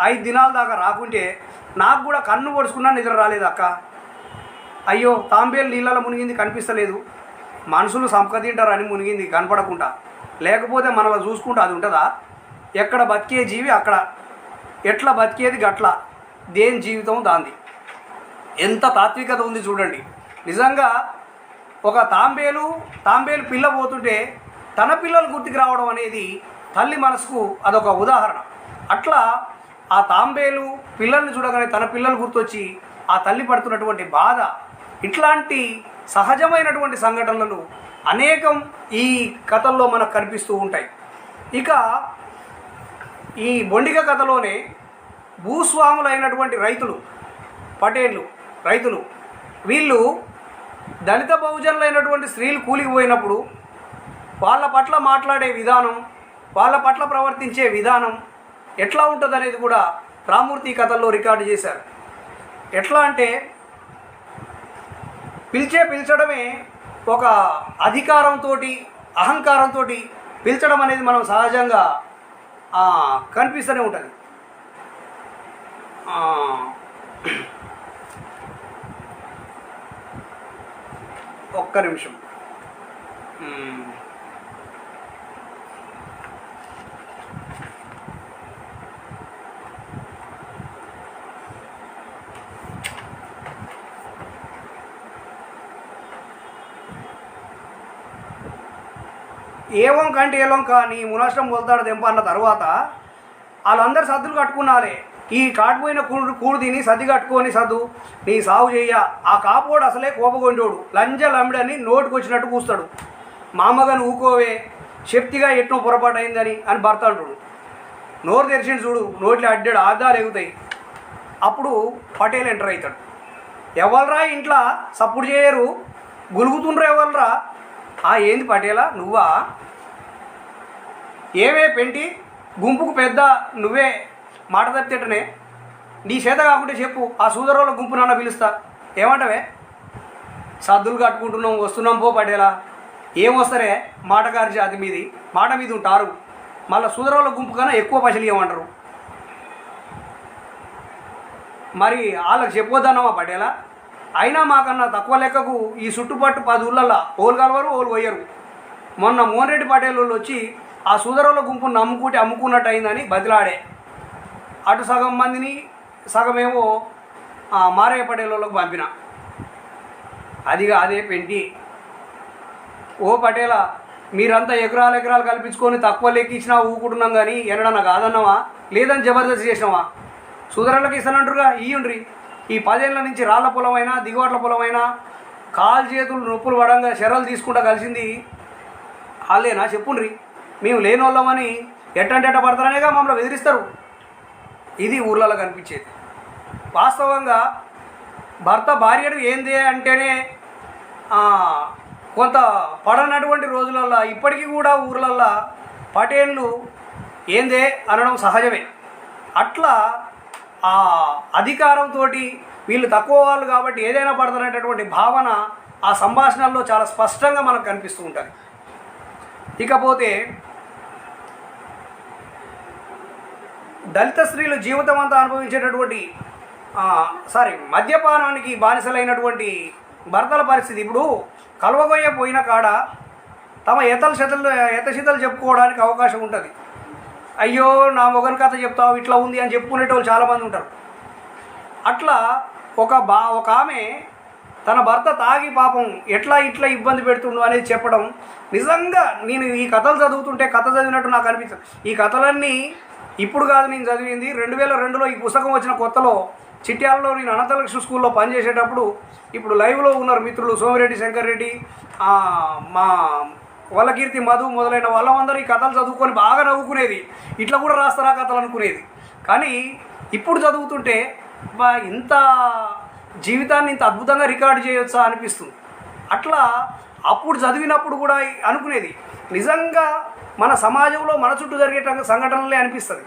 5 దినాల దాకా రాకుంటే నాకు కూడా కన్ను పొడుచుకున్నా నిద్ర రాలేదు అక్క. అయ్యో తాంబేలు నీళ్ళలో మునిగింది కనిపిస్తలేదు, మనుషులు సంపక తింటారని మునిగింది కనపడకుండా, లేకపోతే మనలో చూసుకుంటూ అది ఉంటుందా? ఎక్కడ బతికే జీవి అక్కడ, ఎట్లా బతికేది గట్ల, దేని జీవితం దాంది. ఎంత తాత్వికత ఉంది చూడండి. నిజంగా ఒక తాంబేలు పిల్ల పోతుంటే తన పిల్లలు గుర్తుకు రావడం అనేది తల్లి మనసుకు అదొక ఉదాహరణ. అట్లా ఆ తాంబేలు పిల్లల్ని చూడగానే తన పిల్లలు గుర్తొచ్చి ఆ తల్లి పడుతున్నటువంటి బాధ, ఇట్లాంటి సహజమైనటువంటి సంఘటనలు అనేకం ఈ కథల్లో మనకు కనిపిస్తూ ఉంటాయి. ఇక ఈ బొండిగ కథలోనే భూస్వాములైనటువంటి రైతులు, పటేళ్ళు రైతులు, వీళ్ళు దళిత బహుజనులైనటువంటి స్త్రీలు కూలికి పోయినప్పుడు వాళ్ళ పట్ల మాట్లాడే విధానం, వాళ్ళ పట్ల ప్రవర్తించే విధానం ఎట్లా ఉంటుంది అనేది కూడా రామూర్తి కథల్లో రికార్డు చేశారు. ఎట్లా అంటే పిలిచడమే ఒక అధికారంతో, అహంకారంతో పిలిచడం అనేది మనం సహజంగా కనిపిస్తూనే ఉంటుంది. ఒక్క నిమిషం. ఏవం కంటే ఏలం కానీ మునాష్టం పోతాడు దెంప అన్న తర్వాత వాళ్ళందరూ సద్దులు కట్టుకున్నారే. ఈ కాటిపోయిన కూడు తిని సర్ది కట్టుకొని సద్దు నీ సాగు చెయ్య. ఆ కాపోడు అసలే కోపగొండోడు, లంజలమ్మిడని నోటుకు వచ్చినట్టు పూస్తాడు. మా అమ్మగాని ఊకోవే, శక్తిగా ఎట్నో పొరపాటు అయిందని అని భర్త అంటాడు. నోరు తెరిచిండు చూడు, నోట్లో అడ్డాడు ఆదాలు ఎగుతాయి. అప్పుడు పటేల్ ఎంటర్ అవుతాడు. ఎవరిరా ఇంట్లో సప్పుడు చేయరు, గులుగుతుండ్రు ఎవరిరా? ఏంది పటేలా నువ్వా? ఏవే పెంటి గుంపుకు పెద్ద నువ్వే మాట తప్పితేటనే, నీ చేత కాకుంటే చెప్పు, ఆ సూదరుల గుంపు నాన్న పిలుస్తా. ఏమంటావే? సద్దులు కట్టుకుంటున్నాం వస్తున్నాం పో పటేలా. ఏం వస్తారే మాటగారి జాతి మీది, మాట మీద ఉంటారు. మళ్ళీ సూదరుల గుంపు కన్నా ఎక్కువ పైసలు ఇవ్వమంటారు. మరి వాళ్ళకి చెప్పొద్దన్నావా పటేలా? అయినా మాకన్నా తక్కువ లెక్కకు ఈ చుట్టుపట్టు 10 ఊళ్ళల్లో ఓలు కలవరు, ఓలు పోయరు. మొన్న మోహన్ రెడ్డి పటేల్ వాళ్ళు వచ్చి ఆ సూదరుల గుంపును అమ్ముకున్నట్టు అయిందని బదిలాడే. అటు సగం మందిని సగమేమో మారయ్య పటేల్ వాళ్ళకు పంపిన. అదే పెంటి. ఓ పటేలా, మీరంతా ఎకరాలు కల్పించుకొని తక్కువ లెక్కించినా ఊకుంటున్నాం కానీ ఎన్నడన్నా కాదన్నావా? లేదని జబర్దస్త్ చేసినావా? సూదరులకు ఇస్తానంటారుగా, ఇయ్యుండ్రి. ఈ 10 ఏళ్ళ నుంచి రాళ్ల పొలమైనా దిగువట్ల పొలమైనా కాలు చేతులు నొప్పులు పడంగా శరలు తీసుకుంటా కలిసింది వాళ్ళేనా? చెప్పుండ్రి. మేము లేని వాళ్ళమని ఎట్టంటెట్ట పడతారనేగా మమ్మల్ని బెదిరిస్తారు. ఇది ఊర్లలో కనిపించేది. వాస్తవంగా భర్త భార్యను ఏంది అంటేనే కొంత పడనటువంటి రోజులల్లో ఇప్పటికీ కూడా ఊర్లల్లో పటేళ్ళు ఏందే అనడం సహజమే. అట్లా అధికారంతో వీళ్ళు తక్కువ వాళ్ళు కాబట్టి ఏదైనా పడతారనేటటువంటి భావన ఆ సంభాషణల్లో చాలా స్పష్టంగా మనకు కనిపిస్తూ ఉంటుంది. ఇకపోతే దళిత స్త్రీలు జీవితం అంతా అనుభవించేటటువంటి మద్యపానానికి బానిసలైనటువంటి భర్తల పరిస్థితి. ఇప్పుడు కలవగొయ్య పోయిన కాడ తమ ఎతశితలు చెప్పుకోవడానికి అవకాశం ఉంటుంది. అయ్యో నా మొగని కథ చెప్తావు ఇట్లా ఉంది అని చెప్పుకునేటోళ్ళు చాలామంది ఉంటారు. అట్లా ఒక ఆమె తన భర్త తాగి పాపం ఇట్లా ఇబ్బంది పెడుతుండు అనేది చెప్పడం నిజంగా నేను ఈ కథలు చదువుతుంటే కథ చదివినట్టు నాకు అనిపిస్తుంది. ఈ కథలన్నీ ఇప్పుడు కాదు నేను చదివింది, 2002లో ఈ పుస్తకం వచ్చిన కొత్తలో చిట్యాలలో నేను అనంతలక్ష్మి స్కూల్లో పనిచేసేటప్పుడు ఇప్పుడు లైవ్లో ఉన్నారు మిత్రులు సోమిరెడ్డి, శంకర్ రెడ్డి, మా వల్లకీర్తి, మధు మొదలైన వాళ్ళందరూ ఈ కథలు చదువుకొని బాగా నవ్వుకునేది. ఇట్లా కూడా రాస్తారా కథలు అనుకునేది. కానీ ఇప్పుడు చదువుతుంటే ఇంత జీవితాన్ని ఇంత అద్భుతంగా రికార్డు చేయొచ్చా అనిపిస్తుంది. అట్లా అప్పుడు చదివినప్పుడు కూడా అనుకునేది నిజంగా మన సమాజంలో మన చుట్టూ జరిగే సంఘటనలే అనిపిస్తుంది.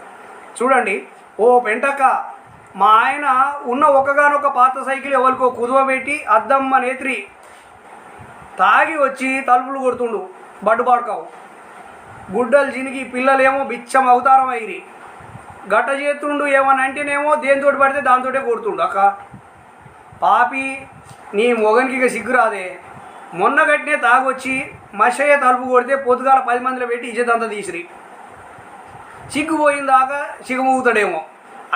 చూడండి, ఓ పెంటక్క మా ఆయన ఉన్న ఒక్కగానొక్క పాత సైకిల్ ఎవరికో కుదువబెట్టి అద్దమ్మ నేత్రి తాగి వచ్చి తలుపులు కొడుతుండు. బడ్డుబాడుకావు గుడ్డలు చినిగి పిల్లలేమో బిచ్చం అవతారం అయిరి. గట్ట చేతుండు ఏమని అంటేనేమో దేనితోటి పడితే దాంతోటే కొడుతుండు. అక్క పాపి నీ మొగనికి ఇక సిగ్గురాదే. మొన్న గట్టినే తాగొచ్చి మషయ్య తలుపు కొడితే పొద్దుగాల 10 మందిలో పెట్టి ఇచ్చేదంతా తీసిరి. సిగ్గుపోయిందాకా సిగ్గుమూగుతాడేమో.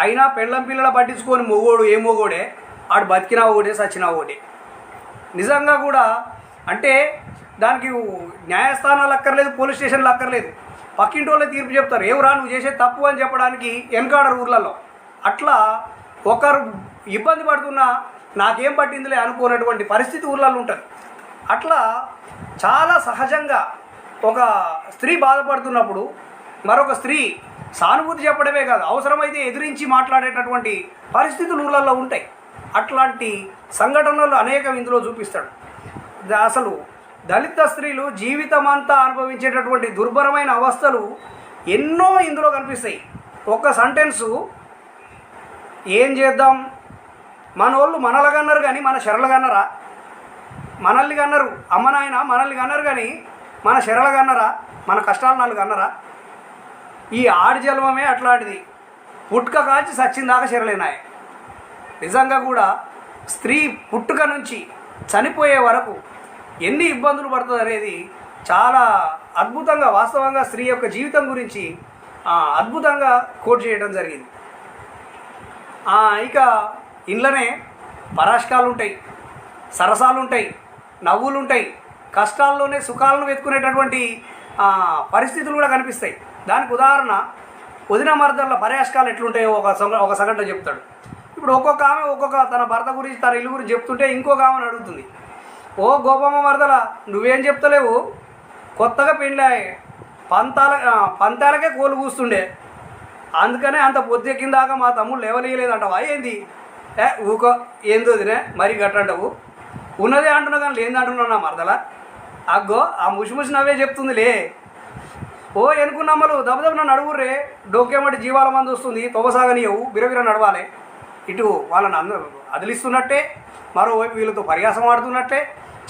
అయినా పెళ్ళం పిల్లల పట్టించుకొని మొగోడు ఏ మొగోడే, ఆడు బతికినా ఒకటే సచ్చినా ఒకటే. నిజంగా కూడా అంటే దానికి న్యాయస్థానాలు అక్కర్లేదు, పోలీస్ స్టేషన్లు అక్కర్లేదు. పక్కింటి వాళ్ళే తీర్పు చెప్తారు. ఏమరా నువ్వు చేసే తప్పు అని చెప్పడానికి వెనకాడరు ఊర్లలో. అట్లా ఒకరు ఇబ్బంది పడుతున్నా నాకేం పట్టిందిలే అనుకున్నటువంటి పరిస్థితి ఊర్లలో ఉంటుంది. అట్లా చాలా సహజంగా ఒక స్త్రీ బాధపడుతున్నప్పుడు మరొక స్త్రీ సానుభూతి చెప్పడమే కాదు, అవసరమైతే ఎదిరించి మాట్లాడేటటువంటి పరిస్థితులు ఊళ్ళల్లో ఉంటాయి. అట్లాంటి సంఘటనలు అనేకం ఇందులో చూపిస్తాడు. అసలు దళిత స్త్రీలు జీవితమంతా అనుభవించేటటువంటి దుర్భరమైన అవస్థలు ఎన్నో ఇందులో కనిపిస్తాయి. ఒక సెంటెన్సు, ఏం చేద్దాం, మన వాళ్ళు మనల్ని కన్నారు కానీ మన శరలు కన్నరా? మనల్ని కన్నారు, అమ్మ నాయన మనల్ని కన్నారు కానీ మన శరలు కన్నరా? మన కష్టాలు నాలుగు కన్నరా? ఈ ఆడి జన్మమే అట్లాంటిది. పుట్టుక కాల్చి సచ్చిందాకా శరలేనాయి. నిజంగా కూడా స్త్రీ పుట్టుక నుంచి చనిపోయే వరకు ఎన్ని ఇబ్బందులు పడుతుంది అనేది చాలా అద్భుతంగా, వాస్తవంగా స్త్రీ యొక్క జీవితం గురించి అద్భుతంగా కోట్ చేయడం జరిగింది. ఇక ఇంట్లోనే పరాష్కాలు ఉంటాయి, సరసాలు ఉంటాయి, నవ్వులు ఉంటాయి, కష్టాల్లోనే సుఖాలను వెతుకునేటటువంటి పరిస్థితులు కూడా కనిపిస్తాయి. దానికి ఉదాహరణ వదిన మరదళ్ళ పరాష్కాలు ఎట్లుంటాయో ఒక సంఘటన చెప్తాడు. ఇప్పుడు ఒక్కొక్క ఆమె ఒక్కొక్క తన భర్త గురించి తన ఇల్లు గురించి చెప్తుంటే ఇంకొక ఆమెను అడుగుతుంది, ఓ గోపమ్మ మరదల నువ్వేం చెప్తలేవు, కొత్తగా పెళ్ళాయి పంతాలకే కోలు కూస్తుండే, అందుకనే అంత పొద్దెక్కిందాకా మా తమ్ముడు లేవలేదంటావా ఏంది? ఊకో ఏందో వదినే మరీ గట్టంటావు, ఉన్నదే అంటున్నా కానీ లేని అంటున్నావు నా మరదల, అగ్గో ఆ ముసి నవ్వే చెప్తుందిలే. ఓ ఎనుకున్నమ్మలు దెబ్బ నన్ను అడుగుర్రే, డోకేమటి జీవాల మంది వస్తుంది, తొగసాగనియవు, బిరబిర నడవాలి. ఇటు వాళ్ళని అదిలిస్తున్నట్టే, మరోవైపు వీళ్ళతో పరిహాసం ఆడుతున్నట్టే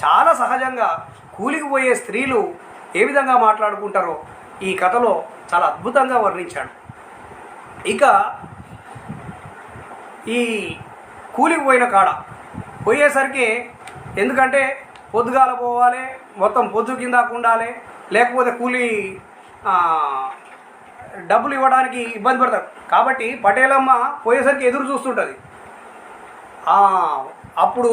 చాలా సహజంగా కూలికి పోయే స్త్రీలు ఏ విధంగా మాట్లాడుకుంటారో ఈ కథలో చాలా అద్భుతంగా వర్ణించాడు. ఇక ఈ కూలికి పోయిన కాడ పోయేసరికి, ఎందుకంటే పొద్దుగాల పోవాలి, మొత్తం పొద్దు కిందకు ఉండాలి, లేకపోతే కూలి డబ్బులు ఇవ్వడానికి ఇబ్బంది పడతారు. కాబట్టి పటేలమ్మ పోయేసరికి ఎదురు చూస్తుంటుంది. అప్పుడు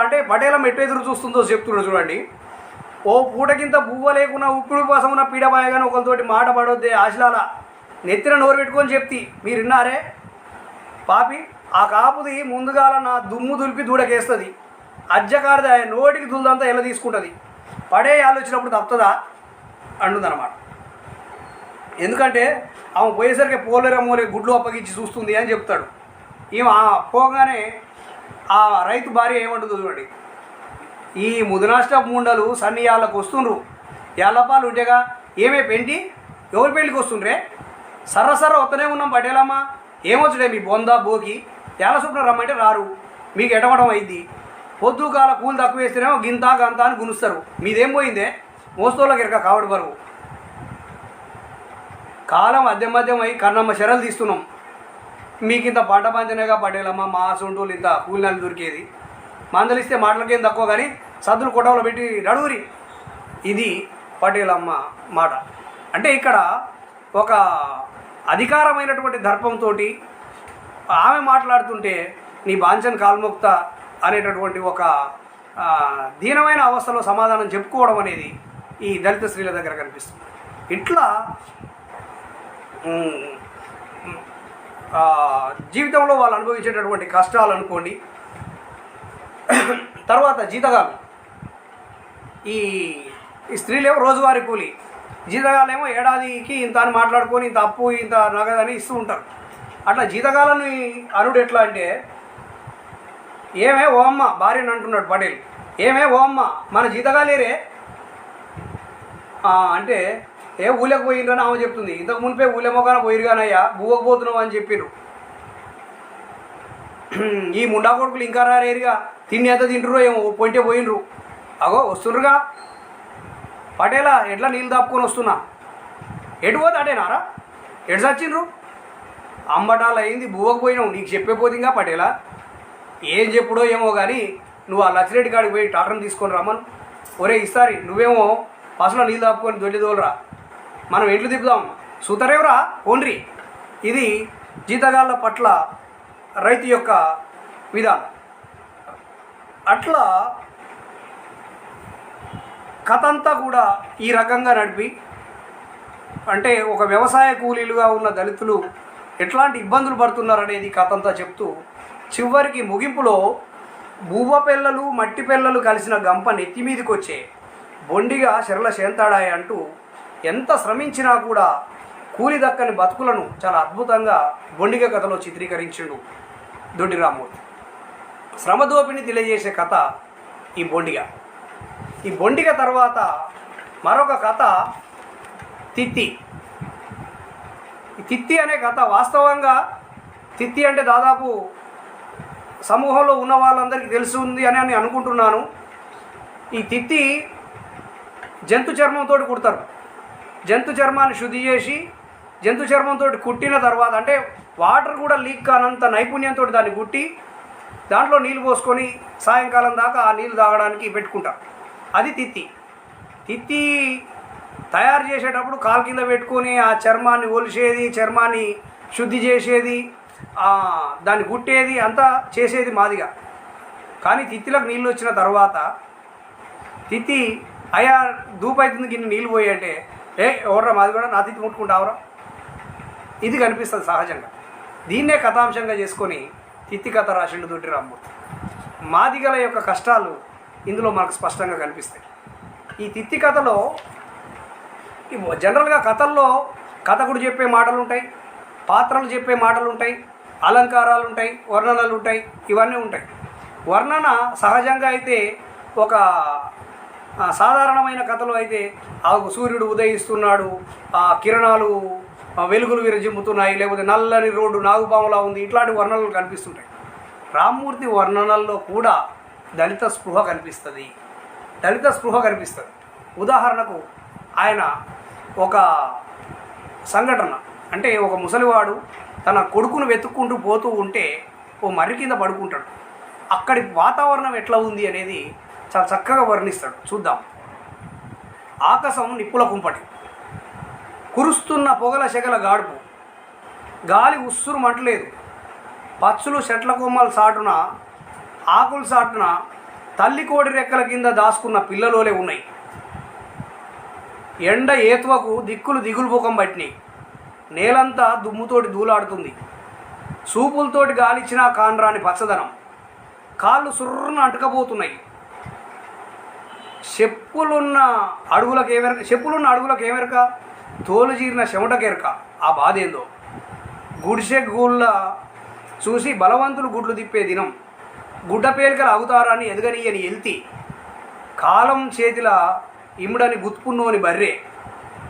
అంటే పటేలమ్మ ఎటు ఎదురు చూస్తుందో చెప్తున్నాడు చూడండి. ఓ పూటకింత బువ్వ లేకున్నా ఉప్పుడు కోసం ఉన్న పీడబాయగానే ఒకరితోటి మాట పడొద్దే ఆశలాల నెత్తిన నోరు పెట్టుకొని చెప్తి, మీరు విన్నారే పాపి, ఆ కాపుది ముందుగాల నా దుమ్ము దులిపి దూడకేస్తుంది, అజ్జకారిది నోటికి దుల్దంతా ఎలా తీసుకుంటుంది, పడే ఆలోచనప్పుడు తప్పుతుందా అంటుందన్నమాట. ఎందుకంటే ఆమె పోయేసరికి పోలేరమ్మోలే గుడ్లు అప్పగించి చూస్తుంది అని చెప్తాడు. ఈమె పోగానే ఆ రైతు భార్య ఏమంటుందో చూడండి, ఈ ముదనాష్టపు ముండలు సన్నియాళ్ళకు వస్తుండ్రు, యాళ్ళపాలు ఉంటేగా ఏమే పెంటి ఎవరి పెళ్ళికి వస్తుండ్రే, సర్ర వస్తూనే ఉన్నాం పటేలమ్మ, ఏమొచ్చుడే మీ బొందా బోకి, యాళ్ళ సూపున రమ్మంటే రారు, మీకు ఎటమటం అయింది, పొద్దుకాల కూలు తక్కువ వేస్తేనేమో గింత గంత అని గునుస్తారు, మీదేం పోయిందే మోస్తోళ్ళకి ఎరక కావడి బరువు, కాలం మధ్యమై కన్నమ్మ శరలు తీస్తున్నాం, మీకు ఇంత పంట పంచనేగా పటేలమ్మ, మా సొంటూళ్ళు ఇంత కూలినాలు దొరికేది, మందలిస్తే మాటలకేం తక్కువ కానీ సద్దులు కొట్టవలో పెట్టి నడుగురి. ఇది పటేలమ్మ మాట. అంటే ఇక్కడ ఒక అధికారమైనటువంటి దర్పంతో ఆమె మాట్లాడుతుంటే నీ బాంచన్ కాల్ముక్త అనేటటువంటి ఒక దీనమైన అవస్థలో సమాధానం చెప్పుకోవడం అనేది ఈ దళిత స్త్రీల దగ్గర కనిపిస్తుంది. ఇట్లా జీవితంలో వాళ్ళు అనుభవించేటటువంటి కష్టాలు అనుకోండి. తర్వాత జీతగాలు, ఈ స్త్రీలేమో రోజువారీ కూలి, జీతగాలేమో ఏడాదికి ఇంత అని మాట్లాడుకొని ఇంత అప్పు ఇంత నగదని ఇస్తూ ఉంటారు. అట్లా జీతగాలని అనుడు ఎట్లా అంటే, ఏమే ఓ అమ్మ భార్యని అంటున్నాడు పటేల్, ఏమే ఓ అమ్మ మన జీతగాలేరే అంటే, ఏ ఊళ్ళకి పోయిండ్రని ఆమె చెప్తుంది, ఇంతకు మునిపే ఊళ్ళే మొక్కన పోయిరుగానయ్యా బువ్వకు పోతున్నావు అని చెప్పిరు, ఈ ముండా కొడుకులు ఇంకా రారేరుగా, తిండి ఎంత తింటురో ఏమో పొంటే పోయినరు, అగో వస్తుండ్రుగా పటేలా ఎట్లా నీళ్ళు దాపుకొని వస్తున్నా, ఎటు పోతే అటేనారా, ఎటు చచ్చిండ్రు, అంబటాలు అయింది బువ్వకు పోయినావు, నీకు చెప్పేపోతుందిగా పటేలా, ఏం చెప్పుడో ఏమో కానీ నువ్వు ఆ లచ్చిరెడ్డి కాడికి పోయి టాక్టర్ని తీసుకొని రమ్మను, ఒరే ఇస్తారి నువ్వేమో పసులో నీళ్ళు దాపుకొని దొల్లిదోలరా, మనం ఎట్లు తిప్పుదాం సూతరేవరా ఓన్రి. ఇది జీతగాళ్ళ పట్ల రైతు యొక్క విధానం. అట్లా కథ అంతా కూడా ఈ రకంగా నడిపి, అంటే ఒక వ్యవసాయ కూలీలుగా ఉన్న దళితులు ఎట్లాంటి ఇబ్బందులు పడుతున్నారు అనేది కథ అంతా చెప్తూ, చివరికి ముగింపులో బువ్వ పిల్లలు మట్టి పిల్లలు కలిసిన గంప నెత్తి మీదకి వచ్చే బొండిగా శరల చేంతాడాయి అంటూ ఎంత శ్రమించినా కూడా కూలి దక్కని బతుకులను చాలా అద్భుతంగా బొండిగ కథలో చిత్రీకరించిండు దొడ్డి రామ్మూర్తి. శ్రమదోపిని తెలియజేసే కథ ఈ బొండిగ తర్వాత మరొక కథ తిత్తి. ఈ తిత్తి అనే కథ వాస్తవంగా తిత్తి అంటే దాదాపు సమూహంలో ఉన్న వాళ్ళందరికీ తెలిసి ఉంది అని అనుకుంటున్నాను. ఈ తిత్తి జంతు చర్మంతో కుడతారు. జంతు చర్మాన్ని శుద్ధి చేసి జంతు చర్మంతో కుట్టిన తర్వాత, అంటే వాటర్ కూడా లీక్ కానంత నైపుణ్యంతో దాన్ని కుట్టి దాంట్లో నీళ్ళు పోసుకొని సాయంకాలం దాకా ఆ నీళ్ళు తాగడానికి పెట్టుకుంటారు. అది తిత్తి తయారు చేసేటప్పుడు కాలు కింద పెట్టుకొని ఆ చర్మాన్ని ఒలిసేది, చర్మాన్ని శుద్ధి చేసేది, దాన్ని కుట్టేది అంతా చేసేది మాదిగా. కానీ తిత్తిలకు నీళ్ళు వచ్చిన తర్వాత తిత్తి అయ్యా దూపైతుంది గిన్నె నీళ్ళు పోయి అంటే, ఎవర్రా మాది కూడా నా తిత్తి ముట్టుకుంటావురా, ఇది కనిపిస్తుంది సహజంగా. దీన్నే కథాంశంగా చేసుకొని తిత్తి కథ రాసిండు దొడ్డి రామ్మూర్తి. మాదిగల యొక్క కష్టాలు ఇందులో మనకు స్పష్టంగా కనిపిస్తాయి. ఈ తిత్తి కథలో జనరల్గా కథల్లో కథకుడు చెప్పే మాటలు ఉంటాయి, పాత్రలు చెప్పే మాటలు ఉంటాయి, అలంకారాలు ఉంటాయి, వర్ణనలు ఉంటాయి, ఇవన్నీ ఉంటాయి. వర్ణన సహజంగా అయితే ఒక సాధారణమైన కథలో అయితే సూర్యుడు ఉదయిస్తున్నాడు, కిరణాలు వెలుగులు విరజిమ్ముతున్నాయి, లేకపోతే నల్లని రోడ్డు నాగుపాములా ఉంది, ఇట్లాంటి వర్ణనలు కనిపిస్తుంటాయి. రామ్మూర్తి వర్ణనల్లో కూడా దళిత స్పృహ కనిపిస్తుంది. ఉదాహరణకు ఆయన ఒక సంఘటన, అంటే ఒక ముసలివాడు తన కొడుకును వెతుక్కుంటూ పోతూ ఉంటే ఓ మర్రి కింద పడుకుంటాడు. అక్కడి వాతావరణం ఎట్లా ఉంది అనేది చాలా చక్కగా వర్ణిస్తాడు. చూద్దాం. ఆకాశం నిప్పుల కుంపటి, కురుస్తున్న పొగల శకల గాడుపు, గాలి ఉస్సురు మంటలేదు, పచ్చులు చెట్ల కొమ్మల సాటున ఆకుల సాటున తల్లి కోడి రెక్కల కింద దాచుకున్న పిల్లలోలే ఉన్నాయి. ఎండ ఏతువకు దిక్కులు దిగులు ముఖం పట్టినాయి, నేలంతా దుమ్ముతోటి దూలాడుతుంది, సూపులతోటి గాలిచ్చినా కానరాని పచ్చదనం, కాళ్ళు సుర్రున అంటుకపోతున్నాయి. చెప్పులున్న అడుగులకు ఏమెరక, తోలు జీరిన చెమటకెరక ఆ బాధ ఏందో. గుడిసె గూళ్ళ చూసి బలవంతులు గుడ్లు తిప్పే దినం, గుడ్డ పేలికలు అవుతారని ఎదగనీయని ఎల్తి, కాలం చేతిల ఇముడని గుత్పున్నోని బర్రె,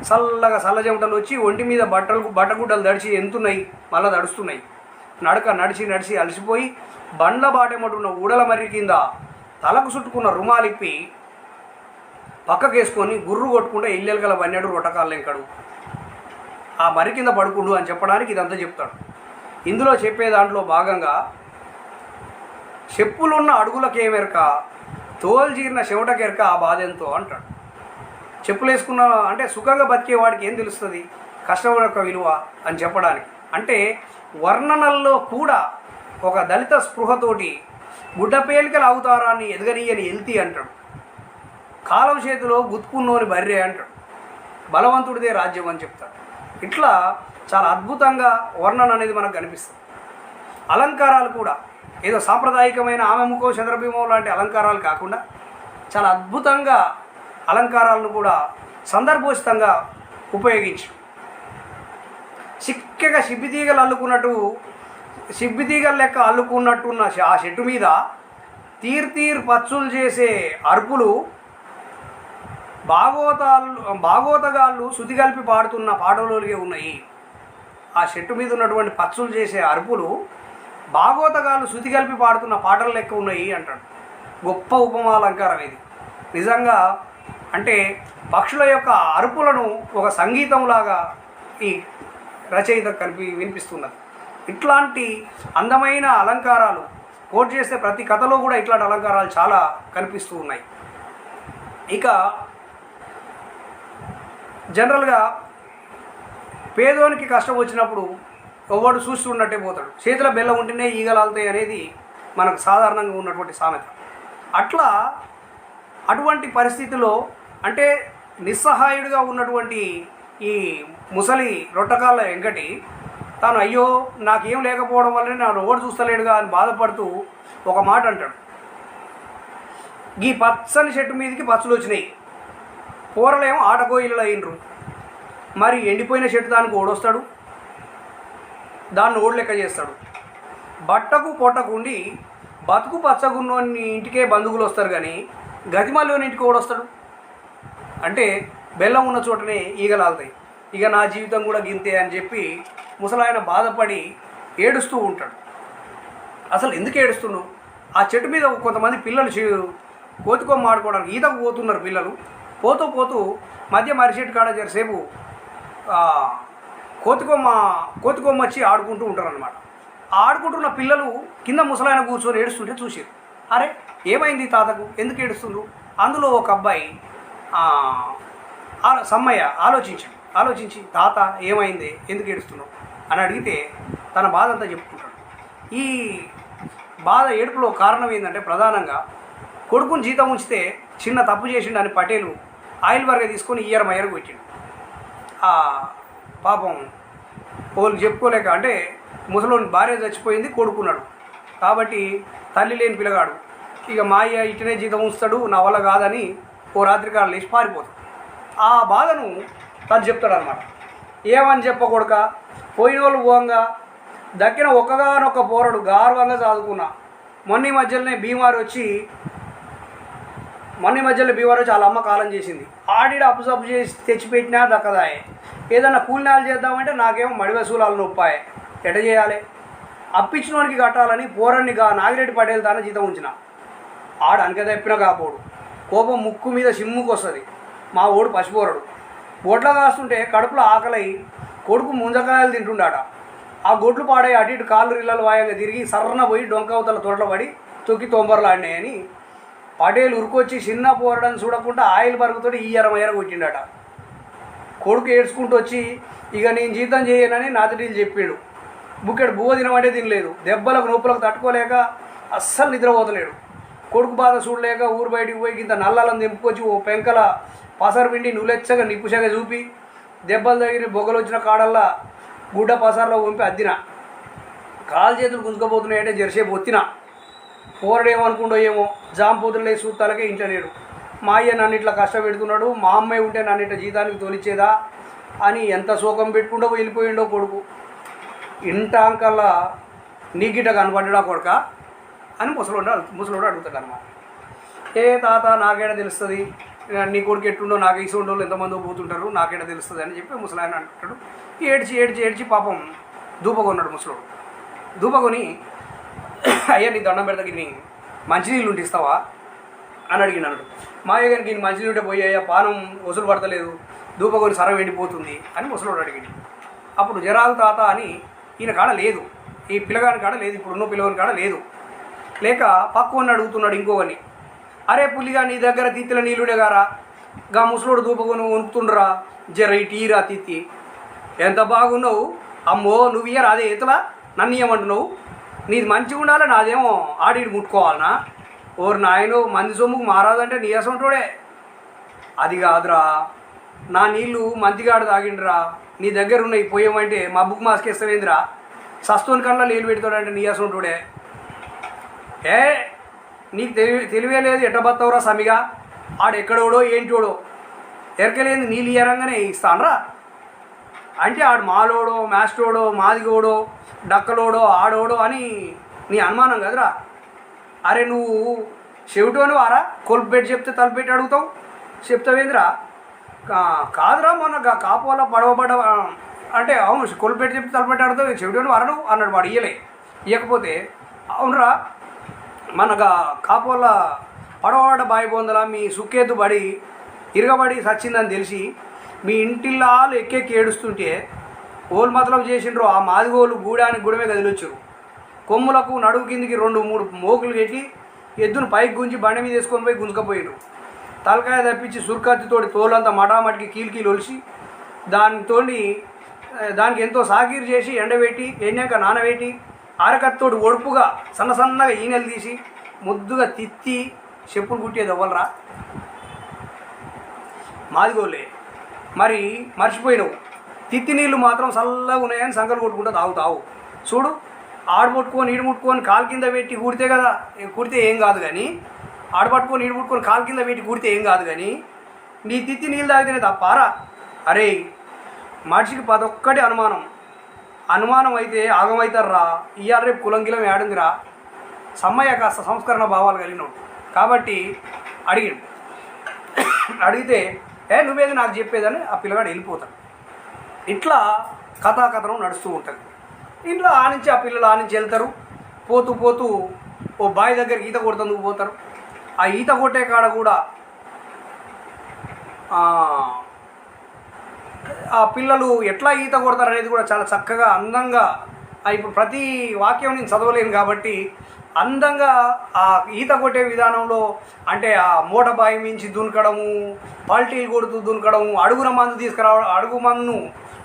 చల్లగా చల్లజమటలు వచ్చి ఒంటి మీద బట్టగుడ్డలు దడిచి ఎంతున్నాయి, మళ్ళీ దడుస్తున్నాయి. నడిచి అలసిపోయి బండ్ల బాటెమటున్న ఊడల మర్రి కింద తలకు చుట్టుకున్న రుమాలిప్పి పక్కకేసుకొని గుర్రు కొట్టుకుంటే ఇల్లెలగల వన్యాడు రొట్టకాళ్ళెంకడు, ఆ మర్రి కింద పడుకుండు అని చెప్పడానికి ఇదంతా చెప్తాడు. ఇందులో చెప్పే దాంట్లో భాగంగా చెప్పులున్న అడుగులకేమెరక, తోలు జీరిన చెమటకెరక ఆ బాధ ఎంతో అంటాడు. చెప్పులు వేసుకున్న అంటే సుఖంగా బతికేవాడికి ఏం తెలుస్తుంది కష్టం యొక్క విలువ అని చెప్పడానికి. అంటే వర్ణనల్లో కూడా ఒక దళిత స్పృహతోటి గుడ్డ పేలికలు అవతారాన్ని ఎదగనీయని ఎల్తి అంటాడు, కాలం చేతిలో గుత్తుకున్నోని బర్రె అంటాడు, బలవంతుడిదే రాజ్యం అని చెప్తాడు. ఇట్లా చాలా అద్భుతంగా వర్ణన అనేది మనకు కనిపిస్తుంది. అలంకారాలు కూడా ఏదో సాంప్రదాయకమైన ఆమె ముఖం చంద్రబింబం లాంటి అలంకారాలు కాకుండా చాలా అద్భుతంగా అలంకారాలను కూడా సందర్భోచితంగా ఉపయోగించు. చిక్కగా సిబ్బితీగలు లెక్క అల్లుకున్నట్టున్న ఆ చెట్టు మీద తీర్ పచ్చులు చేసే అరుపులు, భాగోతగాళ్ళు శృతి కలిపి పాడుతున్న పాటలోనే ఉన్నాయి. ఆ చెట్టు మీద ఉన్నటువంటి పచ్చులు చేసే అరుపులు భాగోతగాళ్ళు శృతి కలిపి పాడుతున్న పాటల లెక్క ఉన్నాయి అంటాడు. గొప్ప ఉపమాలంకారం ఇది నిజంగా. అంటే పక్షుల యొక్క అరుపులను ఒక సంగీతంలాగా ఈ రచయిత వినిపిస్తున్నది. ఇట్లాంటి అందమైన అలంకారాలు కోట్ చేస్తే ప్రతి కథలో కూడా ఇట్లాంటి అలంకారాలు చాలా కనిపిస్తూ ఉన్నాయి. ఇక జనరల్గా పేదోనికి కష్టం వచ్చినప్పుడు ఎవడు చూస్తున్నట్టే పోతాడు, చేతిలో బెల్లం ఉంటేనే ఈగలాలుతాయి అనేది మనకు సాధారణంగా ఉన్నటువంటి సామెత. అటువంటి పరిస్థితిలో అంటే నిస్సహాయుడిగా ఉన్నటువంటి ఈ ముసలి రొట్టకాళ్ళ వెంకటి తాను అయ్యో నాకేం లేకపోవడం వల్లనే నా ఎవడు చూస్తలేడుగా అని బాధపడుతూ ఒక మాట అంటాడు. ఈ పచ్చని చెట్టు మీదకి పచ్చులు వచ్చినాయి, కూరలేమో ఆటకోయిళ్ళు అయినరు, మరి ఎండిపోయిన చెట్టు దానికి ఓడొస్తాడు, దాన్ని ఓడి లెక్క చేస్తాడు. బట్టకు పొట్టకుండి బతుకు పచ్చగున్నోని ఇంటికే బంధువులు వస్తారు కానీ గతిమల్లోని ఇంటికి కూడా వస్తాడు. అంటే బెల్లం ఉన్న చోటనే ఈగలాగుతాయి. ఇక నా జీవితం కూడా గింతే అని చెప్పి ముసలాయన బాధపడి ఏడుస్తూ ఉంటాడు. అసలు ఎందుకు ఏడుస్తున్నావు? ఆ చెట్టు మీద కొంతమంది పిల్లలు కోతికొమ్మ ఆడుకోవడానికి ఈతకు పోతున్నారు. పిల్లలు పోతూ పోతూ మధ్య మర్రి చెట్టు కాడ జరసేపు కోతికొమ్మ వచ్చి ఆడుకుంటూ ఉంటారు అనమాట. ఆడుకుంటున్న పిల్లలు కింద ముసలాయన కూర్చొని ఏడుస్తుంటే చూసారు. అరే ఏమైంది తాతకు, ఎందుకు ఏడుస్తుండ్రు? అందులో ఒక అబ్బాయి సమ్మయ్య ఆలోచించి తాత ఏమైంది, ఎందుకు ఏడుస్తున్నావు అని అడిగితే తన బాధ అంతా చెప్పుకుంటాడు. ఈ బాధ ఏడుపులో కారణం ఏంటంటే ప్రధానంగా కొడుకుని జీతం ఉంచితే చిన్న తప్పు చేసిండు అని పటేలు ఆయిల్ బర్గ తీసుకొని మయ్యరకు పెట్టిండు. పాపం వాళ్ళు చెప్పుకోలేక, అంటే ముసలోని భార్య చచ్చిపోయింది, కొడుకున్నాడు కాబట్టి తల్లి లేని పిల్లగాడు ఇక మా అయ్య ఇటనే జీతం ఉంచుతాడు, నా వల్ల కాదని ఓ రాత్రికాలం లేచి పారిపోతాడు. ఆ బాధను తను చెప్తాడు అనమాట. ఏమని చెప్పకూడక పోయిన వాళ్ళు పోవంగా దక్కిన ఒక్కగానొక్క పోరడు గౌరవంగా చదువుకున్నా మొన్న మధ్యలో బీమారు వచ్చి వాళ్ళ అమ్మ కాలం చేసింది. ఆడిడ అప్పుసప్పు చేసి తెచ్చిపెట్టినా దక్కదాయే. ఏదన్నా కూలినాలు చేద్దామంటే నాకేమో మడివసూలాలు నొప్పాయే, ఎట చేయాలి? అప్పించిన వానికి కట్టాలని పోరన్ని నాగిరెడ్డి పటేల్ తాన జీతం ఉంచిన ఆడు అనక తప్పిన కాపోడు కోపం ముక్కు మీద సిమ్ముకు వస్తుంది. మా ఓడు పసిపోరడు గొడ్ల కాస్తుంటే కడుపులో ఆకలై కొడుకు ముంజకాయలు తింటుండాట. ఆ గొడ్లు పాడే అటు ఇటు కాళ్ళు రిల్లలు వాయంగా తిరిగి సర్రన పోయి డొంకవతల తోటలో పడి తొక్కి తొంబరలాడినాయని పటేలు ఉరుకొచ్చి చిన్న పోరడని చూడకుండా ఆయిల్ బరుగుతో మయ్యర కొట్టిండట. కొడుకు ఏడ్చుకుంటూ వచ్చి ఇక నేను జీతం చేయనని నాతడీలు చెప్పాడు. బుక్కెడు బువ్వ తినమంటే తినలేదు. దెబ్బలకు నొప్పులకు తట్టుకోలేక అస్సలు నిద్రపోతలేడు. కొడుకు బాధ చూడలేక ఊరు బయటికి పోయి ఇంత నల్లాలను దింపుకొచ్చి ఓ పెంకల పసరు పిండి నువ్వులెచ్చగా నిప్పుసగా చూపి దెబ్బలు తగిలి బొగ్గలు వచ్చిన కాడల్లా గుడ్డ పసరులో పంపి అద్దిన. కాలు చేతులు గుంజుకపోతున్నాయంటే జరసేపు ఒత్తిన. పోరడేమనుకుండో ఏమో జాంపోతులు లేసి చూస్తాలకే ఇంట్లో లేడు. మా అయ్య నన్ను ఇట్లా కష్టపెడుతున్నాడు, మా అమ్మాయి ఉంటే నన్ను ఇట్లా జీతానికి తోలిచ్చేదా అని ఎంత శోకం పెట్టుకుంటూ వెళ్ళిపోయిండో కొడుకు. ఇంటాంకల్లా నీకిట కనపడ్డా కొడుక అని ముసలోడు అడుగుతాడు అన్నమాట. ఏ తాత నాకేడా తెలుస్తుంది, నీ కొడుకు ఎట్టుండో నాకు ఇసు ఉండో ఎంతమందో పోతుంటారు, నాకేడా తెలుస్తుంది అని చెప్పి ముసలాయన అంటాడు. ఏడ్చి పాపం దూపకొన్నాడు ముసలోడు. దూపకొని అయ్యా నీ దండం పెడతాకి నీ మంచినీళ్ళు ఉంటే ఇస్తావా అని అడిగినాడు. మా అయ్య గారికి నేను మంచినీళ్ళు ఉంటే పోయి అయ్యా పానం వసూలు పడతలేదు, దూపకొని సరం ఎండిపోతుంది అని ముసలోడు అడిగింది. అప్పుడు జరాలు తాత అని ఈయన కాడ లేదు, ఈ పిల్లగాని కాడ లేదు, ఇప్పుడున్న పిల్లగాని కాడ లేదు. లేక పక్కువని అడుగుతున్నాడు ఇంకోవని. అరే పుల్లిగా నీ దగ్గర తిత్తిల నీళ్ళుడే గారా, గా ముసలోడు దూపకొని వణుకుతుండ్రా, జర ఇటీరా తిత్తి, ఎంత బాగున్నావు అమ్మో, నువ్వు ఇయ్యరా అదే ఎతలా నన్ను ఇయ్యమంటున్నావు, నీది మంచిగా ఉండాలి, నాదేమో ఆడికి ముట్టుకోవాలనా? ఓరు నాయనో మంది సొమ్ముకు మారాదంటే నీయసంటోడే. అది కాదురా, నా నీళ్ళు మంచిగాడు తాగిండ్రా, నీ దగ్గర ఉన్నాయి పోయామంటే మబ్బుకు మాస్కేస్తావేందిరా, సస్తోని కన్నా నీళ్ళు పెడతాడంటే నీయసంటోడే. నీకు తెలివే లేదు, ఎట్ట బతావురా సమిగా, ఆడెక్కడోడో ఏంటోడో ఎరకలేని నీళ్ళు ఇయ్యరంగానే ఇస్తానరా అంటే ఆడు మాలోడో మాస్టోడో మాదిగోడో డక్కలోడో ఆడోడో అని నీ అనుమానం కదరా. అరే నువ్వు చెవిటోని వారా, కొలుపు పెట్టి చెప్తే తలుపు పెట్టి అడుగుతావు, చెప్తావేంద్రా? కాదురా మొన్న కాపు వల్ల పడవబడ అంటే అవును కొలుపు పెట్టి చెప్తే తలుపు పెట్టి అడుగుతావు, చెవిటోని వారను అన్నాడు. వాడు ఇయ్యకపోతే అవునరా మన కాపు వల్ల పడవబడ్డ బాయి బొందల మీ సుక్కేతు పడి ఇరగబడి సచ్చిందని తెలిసి మీ ఇంటిల్లాలు ఎక్కెక్కి ఏడుస్తుంటే ఓలు మతలం చేసిండ్రు. ఆ మాదిగోలు గూడానికి గూడమే కదిలొచ్చారు. కొమ్ములకు నడువు కిందికి 2-3 మోకులు కట్టి ఎద్దును పైకి గుంజి బండి మీద వేసుకొని పోయి గుంజుకపోయారు. తలకాయ తప్పించి సుర్కత్తితోటి తోలంతా మటామటికి కీలికీలు ఒలిసి దానికి ఎంతో సాగీరు చేసి ఎండబెట్టి ఎండాక నానబెట్టి అరకత్తోటి ఒడుపుగా సన్నగా ఈనెలు తీసి ముద్దుగా తిత్తి చెప్పులు కుట్టేది అవ్వలరా మాదిగోళ్ళే. మరి మర్చిపోయినావు, తిత్తి నీళ్ళు మాత్రం చల్లగా ఉన్నాయని సంకలు కొట్టుకుంటూ తాగుతావు. చూడు ఆడముట్టుకొని ఈడు ముట్టుకొని కాలు కింద పెట్టి కూడితే కదా, కుడితే ఏం కాదు కానీ, ఆడపట్టుకొని ఈడు ముట్టుకొని కాలు కింద పెట్టి కూడితే ఏం కాదు కానీ నీ తిత్తి నీళ్ళు తాగితేనే తప్పారా? అరే మనిషికి 11 అనుమానం అయితే ఆగమవుతారా, ఇవాళ రేపు కులంగిలం ఏడుందిరా. సమ్మయ్య కాస్త సంస్కరణ భావాలు కలిగినాడు కాబట్టి అడిగాడు. అడిగితే నువ్వేది నాకు చెప్పేదని ఆ పిల్లగాడు వెళ్ళిపోతాడు. ఇట్లా కథాకథనం నడుస్తూ ఉంటుంది. ఇంట్లో ఆ నుంచి ఆ పిల్లలు ఆ నుంచి వెళ్తారు. పోతూ పోతూ ఓ బావి దగ్గరికి ఈత కొడుతుందుకు పోతారు. ఆ ఈత కొట్టే కాడ కూడా ఆ పిల్లలు ఎట్లా ఈత కొడతారు అనేది కూడా చాలా చక్కగా అందంగా, ఇప్పుడు ప్రతి వాక్యం నేను చదవలేను కాబట్టి అందంగా ఆ ఈత కొట్టే విధానంలో అంటే ఆ మూట బావి మించి దునకడము, పల్టీలు కొడుతూ దునకడము, అడుగున మందు అడుగు మన్ను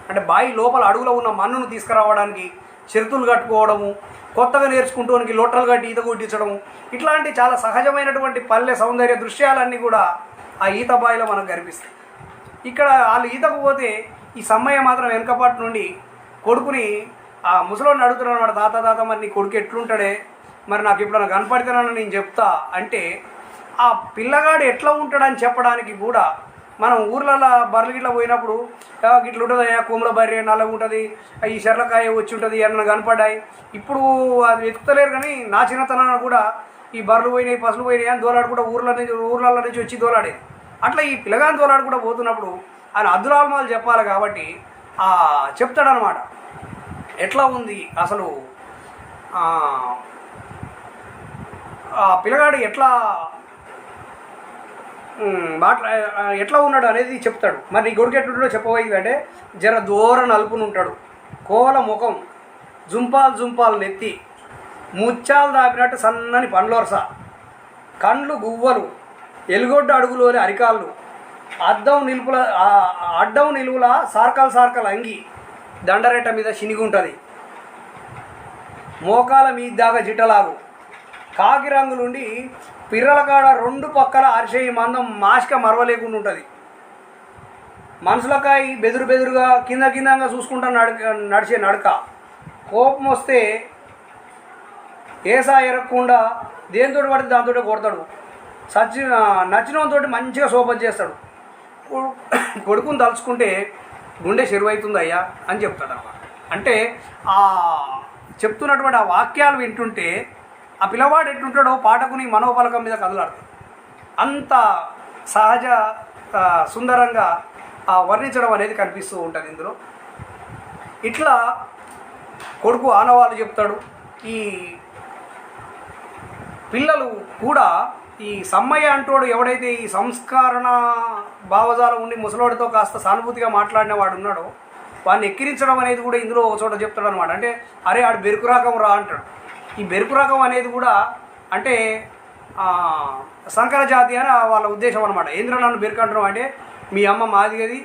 అంటే బావి లోపల అడుగులో ఉన్న మన్నును తీసుకురావడానికి చెరుతులు కట్టుకోవడము, కొత్తగా నేర్చుకుంటానికి లొట్టలు కట్టి ఈత కొట్టించడము, ఇట్లాంటి చాలా సహజమైనటువంటి పల్లె సౌందర్య దృశ్యాలన్నీ కూడా ఆ ఈత బావిలో మనకు కనిపిస్తాయి. ఇక్కడ వాళ్ళు ఈతకు పోతే ఈ సమ్మయ్య మాత్రం వెనకపాటు నుండి కొడుకుని ఆ ముసలోని అడుగుతున్నాడు అన్నమాట. తాత మరి నీ కొడుకు ఎట్లుంటాడే, మరి నాకు ఎప్పుడన్నా కనపడితేనని నేను చెప్తా అంటే ఆ పిల్లగాడు ఎట్లా ఉంటాడని చెప్పడానికి కూడా మనం ఊర్లలో బర్రెలు గిట్లా పోయినప్పుడు గిట్ల ఉంటుంది, కొమ్మల బర్రె నల్లగా ఉంటుంది, ఈ శర్లకాయ వచ్చి ఉంటుంది ఏమన్నా కనపడ్డాయి. ఇప్పుడు అది వెతుకుతలేరు కానీ నా చిన్నతనాన్ని కూడా ఈ బర్రెలు పోయినాయి పసులు పోయినాయి అని దోలాడు కూడా ఊర్లలో నుంచి వచ్చి దోలాడేది. అట్లా ఈ పిల్లగాని దోలాడు కూడా పోతున్నప్పుడు ఆయన అద్దురాల్మాలు చెప్పాలి కాబట్టి చెప్తాడనమాట. ఎట్లా ఉంది అసలు ఆ పిల్లగాడు ఎట్లా ఉన్నాడు అనేది చెప్తాడు. మరి నీ కొడుకు ఎట్లుంటాడో చెప్పబోయింది అంటే జర దూర నలుపును ఉంటాడు, కోల ముఖం, జుంపాలు నెత్తి, ముత్యాలు దాపినట్టు సన్నని పండ్లొరస, కండ్లు గువ్వలు, ఎలుగొడ్డ అడుగులోని అరికాళ్ళు, అడ్డం నిలువుల సార్కల్ అంగి, దండరెట్ట మీద శినిగుంటుంది, మోకాల మీద దాకా జిట్టలాగు, కాకి రంగులుండి పిర్రల కాడ రెండు పక్కల అరిసేయి మందం మాసిక మరవలేకుండా ఉంటుంది, మనసులకాయ బెదురుగా కిందంగా చూసుకుంటా నడిచే నడక, కోపం వస్తే ఏసా ఎరగకుండా దేనితో పడితే దాంతో కొడతాడు, నచ్చినంతో మంచిగా సోపం చేస్తాడు, కొడుకుని తలుచుకుంటే గుండె చెరువైతుంది అయ్యా అని చెప్తాడు అన్నమాట. అంటే ఆ చెప్తున్నటువంటి ఆ వాక్యాలు వింటుంటే ఆ పిల్లవాడు ఎట్టుంటాడో పాఠకుని మనోపలకం మీద కదలాడు. అంత సహజ సుందరంగా వర్ణించడం అనేది కనిపిస్తూ ఉంటుంది ఇందులో. ఇట్లా కొడుకు ఆనవాళ్ళు చెప్తాడు. ఈ పిల్లలు కూడా ఈ సమ్మయ్య అంటోడు ఎవడైతే ఈ సంస్కరణ భావజాలం ఉండి ముసలోడితో కాస్త సానుభూతిగా మాట్లాడిన వాడు ఉన్నాడో వాడిని ఎక్కిరించడం అనేది కూడా ఇందులో ఒక చోట చెప్తాడు అనమాట. అంటే అరే ఆడు బెరుకు రకం రా అంటాడు. ఈ బెరుకు రకం అనేది కూడా అంటే సంకర జాతి అని వాళ్ళ ఉద్దేశం అనమాట. ఏంద్ర నన్ను బెరుకు అంటున్నావు అంటే మీ అమ్మ మాదిగది,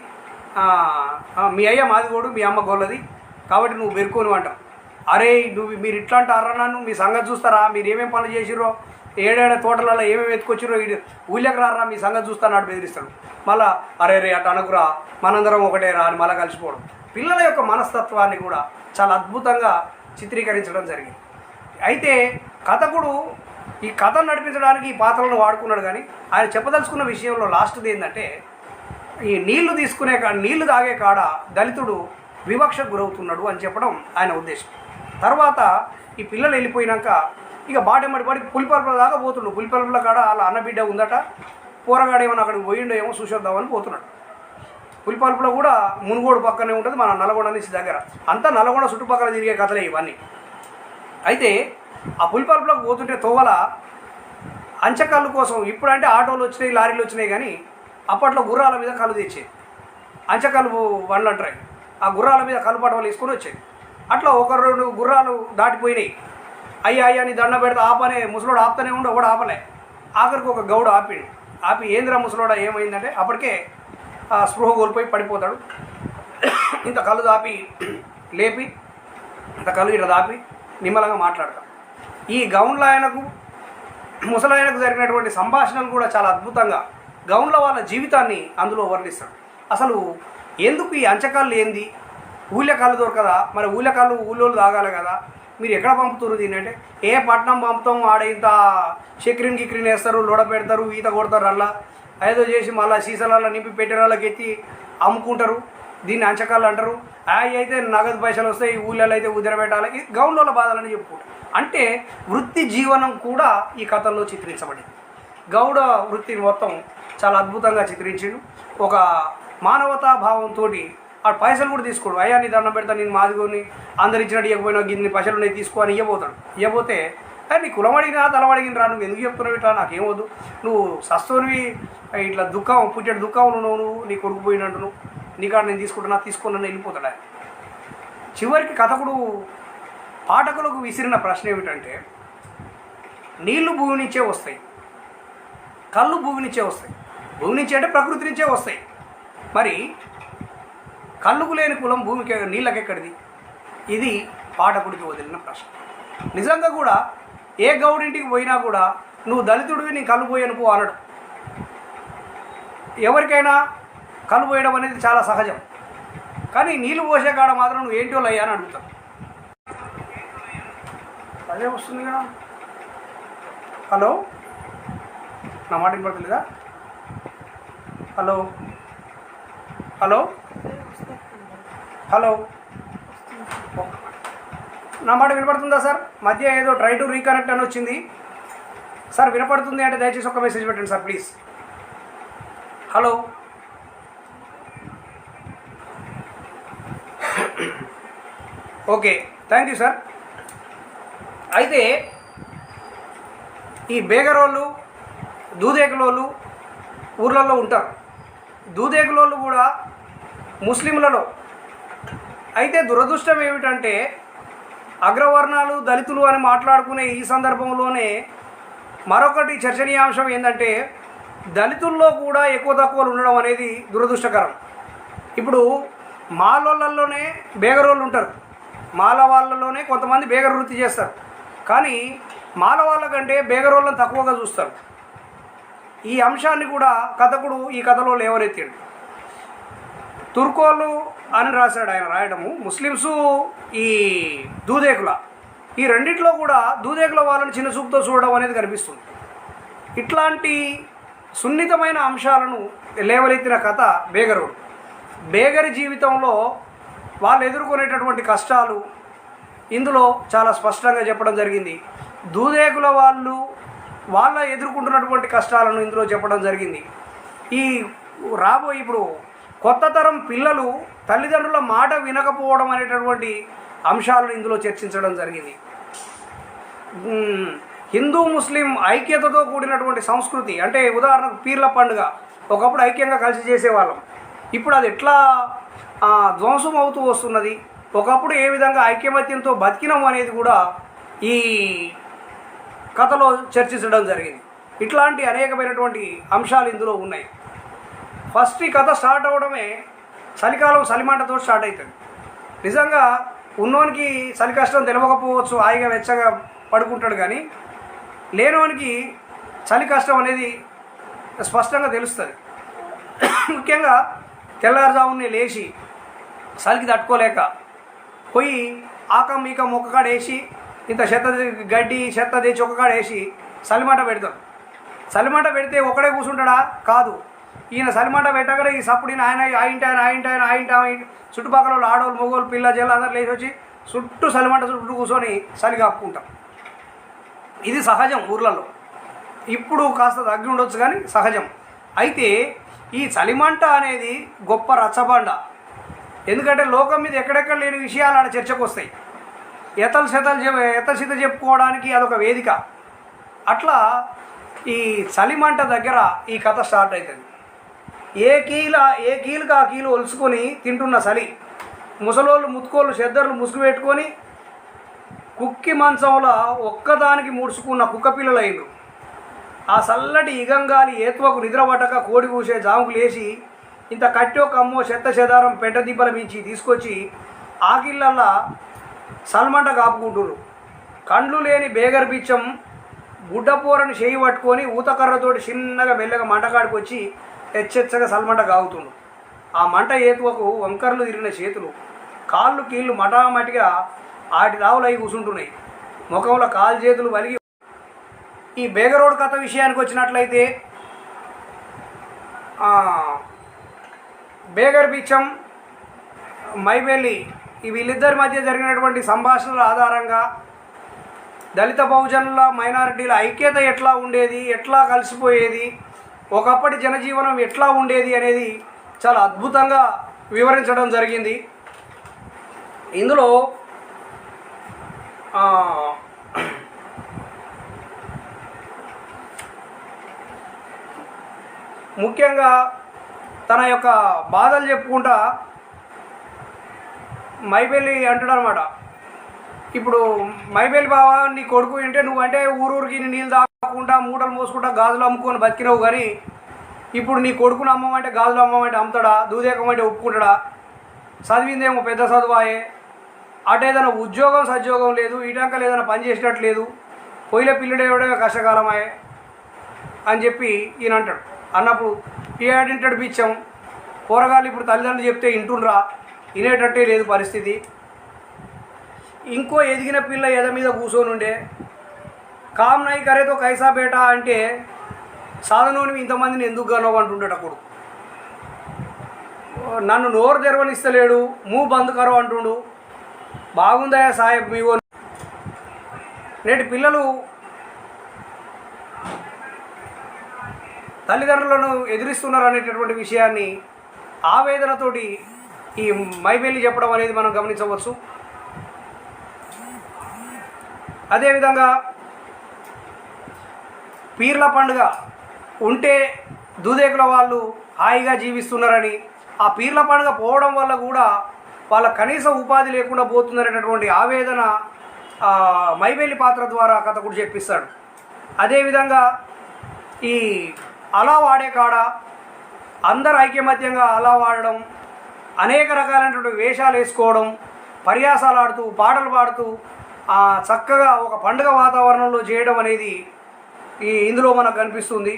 మీ అయ్య మాదిగోడు, మీ అమ్మ గొల్లది కాబట్టి నువ్వు బెరుకోను అంటావు. అరే మీరు ఇట్లా అంటారా, నన్ను మీ సంగతి చూస్తారా, మీరు ఏమేమి పనులు చేసిర్రో, ఏడేడ తోటలలో ఏమేమి ఎత్తుకొచ్చిర్రో ఊళ్ళకి రారా మీ సంగతి చూస్తాను బెదిరిస్తాడు. మళ్ళీ అరే అటు అనకురా మనందరం ఒకటే రా అని మళ్ళీ కలిసిపోవడం. పిల్లల యొక్క మనస్తత్వాన్ని కూడా చాలా అద్భుతంగా చిత్రీకరించడం జరిగింది. అయితే కథకుడు ఈ కథను నడిపించడానికి ఈ పాత్రలను వాడుకున్నాడు. కానీ ఆయన చెప్పదలుచుకున్న విషయంలో లాస్ట్ది ఏంటంటే ఈ నీళ్లు తాగే కాడ దళితుడు వివక్షకు గురవుతున్నాడు అని చెప్పడం ఆయన ఉద్దేశం. తర్వాత ఈ పిల్లలు వెళ్ళిపోయినాక ఇక బాటెమ్మడి పడి పులిపల్పుల దాకా పోతుండు. పులిపల్పుల కాడ వాళ్ళ అన్నబిడ్డ ఉందట, పోరగాడు ఏమన్నా అక్కడికి పోయిండో ఏమో చూసేద్దామని పోతున్నాడు. పులిపల్పులో కూడా మునుగోడు పక్కనే ఉంటుంది, మన నల్గొండ నుంచి దగ్గర. అంతా నల్గొండ చుట్టుపక్కల తిరిగే కథలే ఇవన్నీ. అయితే ఆ పులిపల్పులకు పోతుంటే తోవల అంచకళ్ళు కోసం, ఇప్పుడంటే ఆటోలు వచ్చినాయి లారీలు వచ్చినాయి, కానీ అప్పట్లో గుర్రాల మీద కళ్ళు తెచ్చేది. అంచకళ్ళు బండ్లు అంటారు, ఆ గుర్రాల మీద కళ్ళు పటవలు వేసుకొని వచ్చేది. అట్లా ఒక రెండు గుర్రాలు దాటిపోయినాయి. అయ్యా నీ దండ పెడితే ఆపనే ముసలోడు ఆపుతూనే ఉండి ఒకడు ఆపలే. ఆఖరికి ఒక గౌడు ఆపి ఏంద్రా ముసలోడ ఏమైందంటే అప్పటికే స్పృహ కోల్పోయి పడిపోతాడు. ఇంత కళ్ళు దాపి లేపి ఇంత కళ్ళు ఇట్లా దాపి నిమ్మలంగా మాట్లాడతాం. ఈ గౌన్ల ఆయనకు ముసలాయనకు జరిగినటువంటి సంభాషణలు కూడా చాలా అద్భుతంగా గౌన్ల వాళ్ళ జీవితాన్ని అందులో వర్ణిస్తాడు. అసలు ఎందుకు ఈ అంచకాళ్ళు ఏంది, ఊళ్ళకాళ్ళు దొరకదా, మరి ఊళ్ళకాళ్ళు ఊళ్ళోళ్ళు తాగాలి కదా, మీరు ఎక్కడ పంపుతారు దీన్ని అంటే ఏ పట్నం పంపుతాం, ఆడ ఇంత గిక్రీని వేస్తారు, లోడ పెడతారు, ఈత కొడతారు, అలా ఏదో చేసి మళ్ళీ సీసాలలో నింపి పెట్టేరాళ్ళకి ఎత్తి అమ్ముకుంటారు. దీన్ని అంచకాలు అంటారు. అవి అయితే నగదు పైసలు వస్తాయి, ఊళ్ళలో అయితే ఉదర పెట్టాలి, ఈ గౌండ్ల బాధలని చెప్పుకుంటారు. అంటే వృత్తి జీవనం కూడా ఈ కథల్లో చిత్రించబడింది. గౌడ వృత్తిని మొత్తం చాలా అద్భుతంగా చిత్రించిండు. ఒక మానవతా భావంతో ఆ పైసలు కూడా తీసుకోడు. అయ్యా నీ దండం పెడతా, నేను మాదిగోని అందరు ఇచ్చినట్టు ఇవ్వకపోయినా గిన్ని పైసలు ఉన్నాయి తీసుకో అని ఇవ్వబోతాడు. ఇవ్వబోతే నీ కులం అడిగినా తలం అడిగినరా, నువ్వు ఎందుకు చెప్తున్నావు ఇట్లా, నాకేమవద్దు, నువ్వు సస్తోనివి, ఇట్లా దుఃఖం పుట్టేడు దుఃఖం నువ్వు నీ కొడుకు పోయినట్టు నీకాడ నేను తీసుకుంటున్నా తీసుకున్నాను వెళ్ళిపోతాడు ఆయన. చివరికి కథకుడు పాఠకులకు విసిరిన ప్రశ్న ఏమిటంటే, నీళ్లు భూమి నుంచే వస్తాయి, కళ్ళు భూమి నుంచే వస్తాయి, భూమి నుంచి అంటే ప్రకృతి నుంచే వస్తాయి, మరి కళ్ళుకు లేని కులం భూమికి నీళ్ళకెక్కడిది? ఇది పాఠకుడికి వదిలిన ప్రశ్న. నిజంగా కూడా ఏ గౌడింటికి పోయినా కూడా నువ్వు దళితుడివి నీ కళ్ళు పోయి అనుకో అనడు. ఎవరికైనా కళ్ళు పోయడం అనేది చాలా సహజం. కానీ నీళ్ళు పోసే కాడ మాత్రం నువ్వు ఏంటి వాళ్ళు అయ్యా అని అడుగుతావు. అదే వస్తుంది కదా. హలో, నా మాట వినపడలేదా? హలో హలో హలో, నా మాట వినపడుతుందా సార్? మధ్య ఏదో ట్రై టు రీకనెక్ట్ అని వచ్చింది సార్. వినపడుతుంది అంటే దయచేసి ఒక మెసేజ్ పెట్టండి sir please. Hello, okay, thank you sir. అయితే ఈ బేగరోళ్ళు దూదేకులోళ్ళు ఊర్లలో ఉంటారు. దూదేకులోళ్ళు కూడా ముస్లింలలో. అయితే దురదృష్టం ఏమిటంటే అగ్రవర్ణాలు దళితులు అని మాట్లాడుకునే ఈ సందర్భంలోనే మరొకటి చర్చనీయాంశం ఏంటంటే దళితుల్లో కూడా ఎక్కువ తక్కువలు ఉండడం అనేది దురదృష్టకరం. ఇప్పుడు మాలోళ్ళల్లోనే బేగరోళ్ళు ఉంటారు, మాల వాళ్ళలోనే కొంతమంది బేగర వృత్తి చేస్తారు. కానీ మాల వాళ్ళకంటే బేగరోళ్ళని తక్కువగా చూస్తారు. ఈ అంశాన్ని కూడా కథకుడు ఈ కథలో లేవనెత్తాడు. తుర్కోళ్ళు అని రాశాడు ఆయన రాయడము. ముస్లిమ్సు ఈ దూదేకుల, ఈ రెండిట్లో కూడా దూదేకుల వాళ్ళని చిన్న చూపుతో చూడడం అనేది కనిపిస్తుంది. ఇట్లాంటి సున్నితమైన అంశాలను లేవనెత్తిన కథ బేగరోడు. బేగరి జీవితంలో వాళ్ళు ఎదుర్కొనేటటువంటి కష్టాలు ఇందులో చాలా స్పష్టంగా చెప్పడం జరిగింది. దూదేకుల వాళ్ళ ఎదుర్కొంటున్నటువంటి కష్టాలను ఇందులో చెప్పడం జరిగింది. ఈ ఇప్పుడు కొత్త తరం పిల్లలు తల్లిదండ్రుల మాట వినకపోవడం అనేటటువంటి అంశాలను ఇందులో చర్చించడం జరిగింది. హిందూ ముస్లిం ఐక్యతతో కూడినటువంటి సంస్కృతి, అంటే ఉదాహరణకు పీర్ల పండుగ ఒకప్పుడు ఐక్యంగా కలిసి చేసేవాళ్ళం, ఇప్పుడు అది ఎట్లా ధ్వంసం అవుతూ వస్తున్నది, ఒకప్పుడు ఏ విధంగా ఐక్యమత్యంతో బతికినాం అనేది కూడా ఈ కథలో చర్చించడం జరిగింది. ఇట్లాంటి అనేకమైనటువంటి అంశాలు ఇందులో ఉన్నాయి. ఫస్ట్ ఈ కథ స్టార్ట్ అవ్వడమే చలికాలం చలిమంటతో స్టార్ట్ అవుతుంది. నిజంగా ఉన్నోనికి చలి కష్టం తెలియకపోవచ్చు, హాయిగా వెచ్చగా పడుకుంటాడు. కానీ లేనోనికి చలి కష్టం అనేది స్పష్టంగా తెలుస్తుంది. ముఖ్యంగా తెల్లారుజామునే లేచి చలికి తట్టుకోలేక పోయి ఆకం ఈకం ఒక్కకాడ వేసి ఇంత గడ్డి చెత్త తెచ్చి ఒక్కకాడ వేసి చలిమంట పెడతాడు. చలిమంట పెడితే ఒక్కడే కూర్చుంటాడా? కాదు. ఈయన చలిమంట పెట్టగానే ఈ సప్పుడు ఆయన చుట్టుపక్కల వాళ్ళు ఆడవాళ్ళు మగవాళ్ళు పిల్ల జల్ల అందరు లేచి వచ్చి చుట్టూ చలిమంట చుట్టూ కూర్చొని చలి కాపుకుంటాం. ఇది సహజం ఊర్లలో. ఇప్పుడు కాస్త తగ్గి ఉండొచ్చు కానీ సహజం. అయితే ఈ చలిమంట అనేది గొప్ప రచ్చబండ. ఎందుకంటే లోకం మీద ఎక్కడెక్కడ లేని విషయాలు ఆడ చర్చకు వస్తాయి. ఎతసిత చెప్పుకోవడానికి అదొక వేదిక. అట్లా ఈ చలిమంట దగ్గర ఈ కథ స్టార్ట్ అవుతుంది. ఏ కీలుకి ఆ కీలు ఒలుసుకొని తింటున్న చలి, ముసలోళ్ళు ముత్తుకోళ్ళు చెద్దర్లు ముసుగు పెట్టుకొని కుక్కి మంచంలో ఒక్కదానికి ముడుచుకున్న కుక్క పిల్లలు అయిండు. ఆ చల్లటి ఇగంగాలి ఏత్వకు నిద్రపట్టక కోడి కూసే జాముకు లేచి ఇంత కట్టో కమ్మో చెత్త చెదారం పెంట దిబ్బల మించి తీసుకొచ్చి ఆకిళ్ళల్లా సల్మంట కాపుకుంటున్నారు. కండ్లు లేని బేగర్ బిచ్చం గుడ్డపోరని చేయి పట్టుకొని ఊతకర్రతోటి చిన్నగా మెల్లగా మంటకాడికి వచ్చి హెచ్చెచ్చగా సల్మంట కాగుతుండు. ఆ మంట ఏతువకు వంకర్లు తిరిగిన చేతులు, కాళ్ళు కీళ్ళు మటామటిగా ఆటి దావులు అయి కూర్చుంటున్నాయి. ముఖంలో కాలు చేతులు వలిగి. ఈ బేగరోడ్ కథ విషయానికి వచ్చినట్లయితే బేగర్ బిచ్చం మైవేలి వీళ్ళిద్దరి మధ్య జరిగినటువంటి సంభాషణల ఆధారంగా దళిత బహుజనుల మైనారిటీల ఐక్యత ఎట్లా ఉండేది, ఎట్లా కలిసిపోయేది, ఒకప్పటి జనజీవనం ఎట్లా ఉండేది అనేది చాలా అద్భుతంగా వివరించడం జరిగింది. ఇందులో ముఖ్యంగా తన యొక్క బాధలు చెప్పుకుంటా మైబేలి అంటాడనమాట. ఇప్పుడు మైబేలి బావా నీ కొడుకు అంటే నువ్వంటే ఊరూరికి నీళ్ళు తాగకుండా మూటలు మోసుకుంటా గాజులు అమ్ముకొని బతికినావు, కానీ ఇప్పుడు నీ కొడుకును అమ్మమంటే గాజులు అమ్మమంటే అమ్ముతాడా, దూదేకమంటే ఒప్పుకుంటాడా, చదివిందేమో పెద్ద చదువాయే, అటు ఏదైనా ఉద్యోగం సద్యోగం లేదు, ఇటాంకలు ఏదైనా పని చేసినట్టు లేదు, పొయ్యిల పిల్లడు ఎవడమే కష్టకాలమాయే అని చెప్పి ఈయన అంటాడు. అన్నప్పుడు ఏడింటాడు బిచ్చం, కూరగాయలు ఇప్పుడు తల్లిదండ్రులు చెప్తే ఇంటుండ్రా, వినేటట్టే లేదు పరిస్థితి. ఇంకో ఎదిగిన పిల్ల ఎద మీద కూర్చొని ఉండే కామ్ నై కరేతో కైసా బేటా అంటే సాధనోని ఇంతమందిని ఎందుకు గానో అంటుండట కొడుకు. నన్ను నోరు తెరవనిస్తలేడు, మూ బంద్ కరో అంటుండు. బాగుందయా సాహెబ్ మీవో. నేటి పిల్లలు తల్లిదండ్రులను ఎదిరిస్తున్నారు అనేటటువంటి విషయాన్ని ఆవేదనతోటి ఈ మైబేలి చెప్పడం అనేది మనం గమనించవచ్చు. అదేవిధంగా పీర్ల పండుగ ఉంటే దూదేకుల వాళ్ళు హాయిగా జీవిస్తున్నారని, ఆ పీర్ల పండుగ పోవడం వల్ల కూడా వాళ్ళ కనీస ఉపాధి లేకుండా పోతుందనేటటువంటి ఆవేదన మైబేలి పాత్ర ద్వారా కథకుడు చెప్పిస్తాడు. అదేవిధంగా ఈ అలా వాడే కాడ అందరు ఐక్యమత్యంగా అలా వాడడం, అనేక రకాలైనటువంటి వేషాలు వేసుకోవడం, పర్యాసాలు ఆడుతూ పాటలు పాడుతూ చక్కగా ఒక పండుగ వాతావరణంలో చేయడం అనేది ఇందులో మనకు కనిపిస్తుంది.